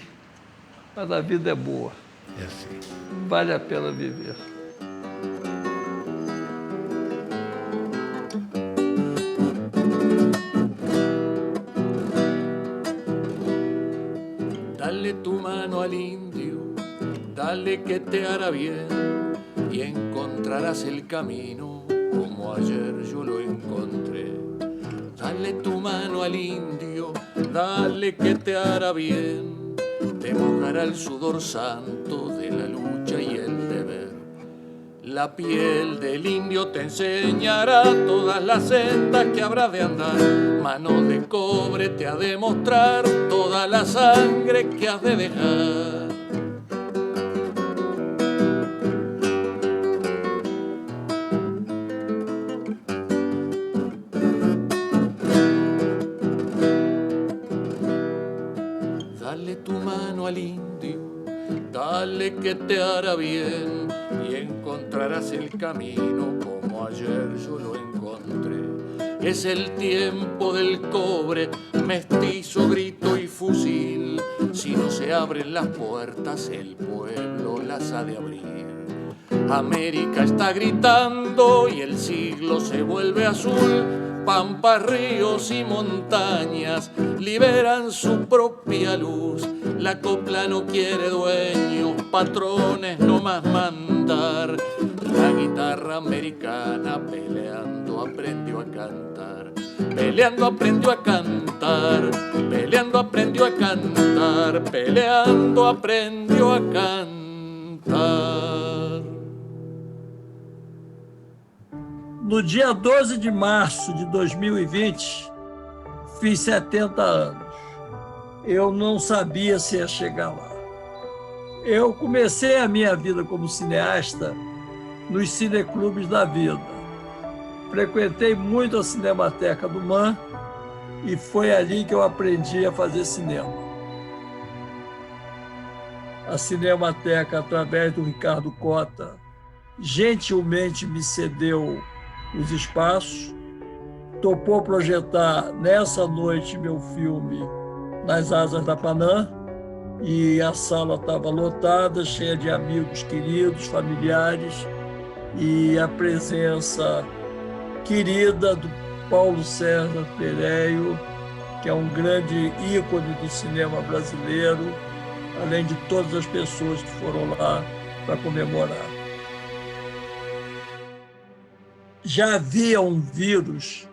mas a vida é boa. É assim. Vale a pena viver. Dale tu mano al indio, dale que te hará bien y encontrarás el camino como ayer yo lo encontré. Dale tu mano al indio, dale que te hará bien, te mojará el sudor santo de la lucha y el deber. La piel del indio te enseñará todas las sendas que habrá de andar, mano de cobre te ha de mostrar toda la sangre que has de dejar. Dale tu mano al indio, dale que te hará bien y encontrarás el camino como ayer yo lo encontré. Es el tiempo del cobre, mestizo, grito y fusil. Si no se abren las puertas, el pueblo las ha de abrir. América está gritando y el siglo se vuelve azul. Pampas, ríos y montañas liberan su propia luz. La copla no quiere dueños, patrones no más mandar. La guitarra americana peleando aprendió a cantar. Peleando aprendió a cantar, peleando aprendió a cantar, peleando aprendió a cantar. No dia 12 de março de 2020, fiz 70 anos. Eu não sabia se ia chegar lá. Eu comecei a minha vida como cineasta nos cineclubes da vida. Frequentei muito a Cinemateca do MAN e foi ali que eu aprendi a fazer cinema. A Cinemateca, através do Ricardo Cota, gentilmente me cedeu os espaços, topou projetar nessa noite meu filme Nas Asas da Panã, e a sala estava lotada, cheia de amigos queridos, familiares, e a presença querida do Paulo César Pereio, que é um grande ícone do cinema brasileiro, além de todas as pessoas que foram lá para comemorar. Já havia um vírus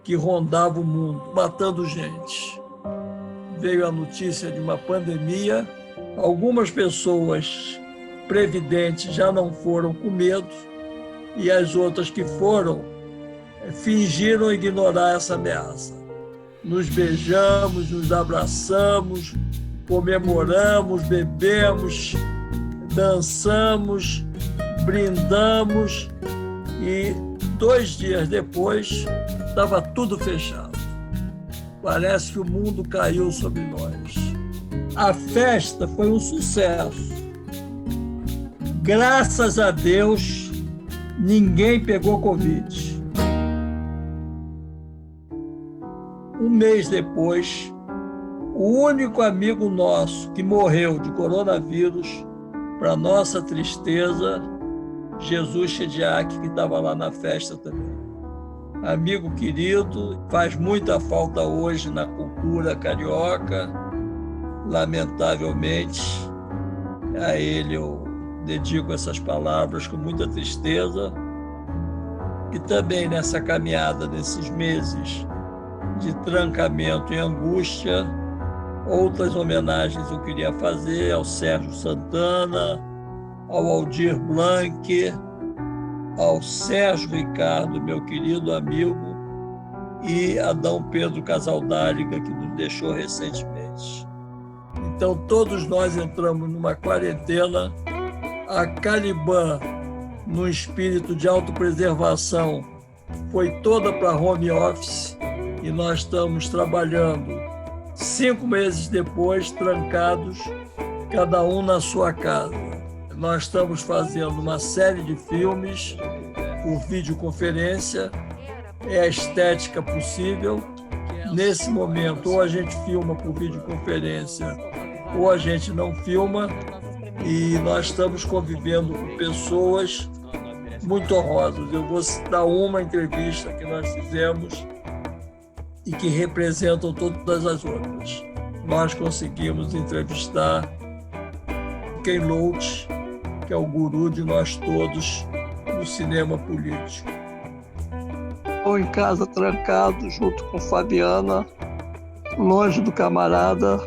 que rondava o mundo, matando gente. Veio a notícia de uma pandemia, algumas pessoas previdentes já não foram com medo e as outras que foram fingiram ignorar essa ameaça. Nos beijamos, nos abraçamos, comemoramos, bebemos, dançamos, brindamos e 2 dias depois estava tudo fechado. Parece que o mundo caiu sobre nós. A festa foi um sucesso. Graças a Deus, ninguém pegou Covid. Um mês depois, o único amigo nosso que morreu de coronavírus, para nossa tristeza, Jesus Chediak, que estava lá na festa também. Amigo querido, faz muita falta hoje na cultura carioca. Lamentavelmente, a ele eu dedico essas palavras com muita tristeza. E também nessa caminhada, nesses meses de trancamento e angústia, outras homenagens eu queria fazer ao Sérgio Santana, ao Aldir Blanc, ao Sérgio Ricardo, meu querido amigo, e a Dom Pedro Casaldáliga, que nos deixou recentemente. Então, todos nós entramos numa quarentena. A Caliban, no espírito de autopreservação, foi toda para home office e nós estamos trabalhando 5 meses depois, trancados, cada um na sua casa. Nós estamos fazendo uma série de filmes por videoconferência, é a estética possível. Nesse momento, ou a gente filma por videoconferência, ou a gente não filma, e nós estamos convivendo com pessoas muito honrosas. Eu vou citar uma entrevista que nós fizemos e que representam todas as outras. Nós conseguimos entrevistar Ken Loach, que é o guru de nós todos no cinema político. Estou em casa trancado junto com Fabiana, longe do camarada,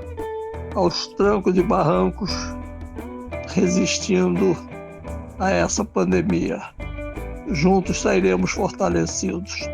aos trancos e barrancos, resistindo a essa pandemia. Juntos sairemos fortalecidos.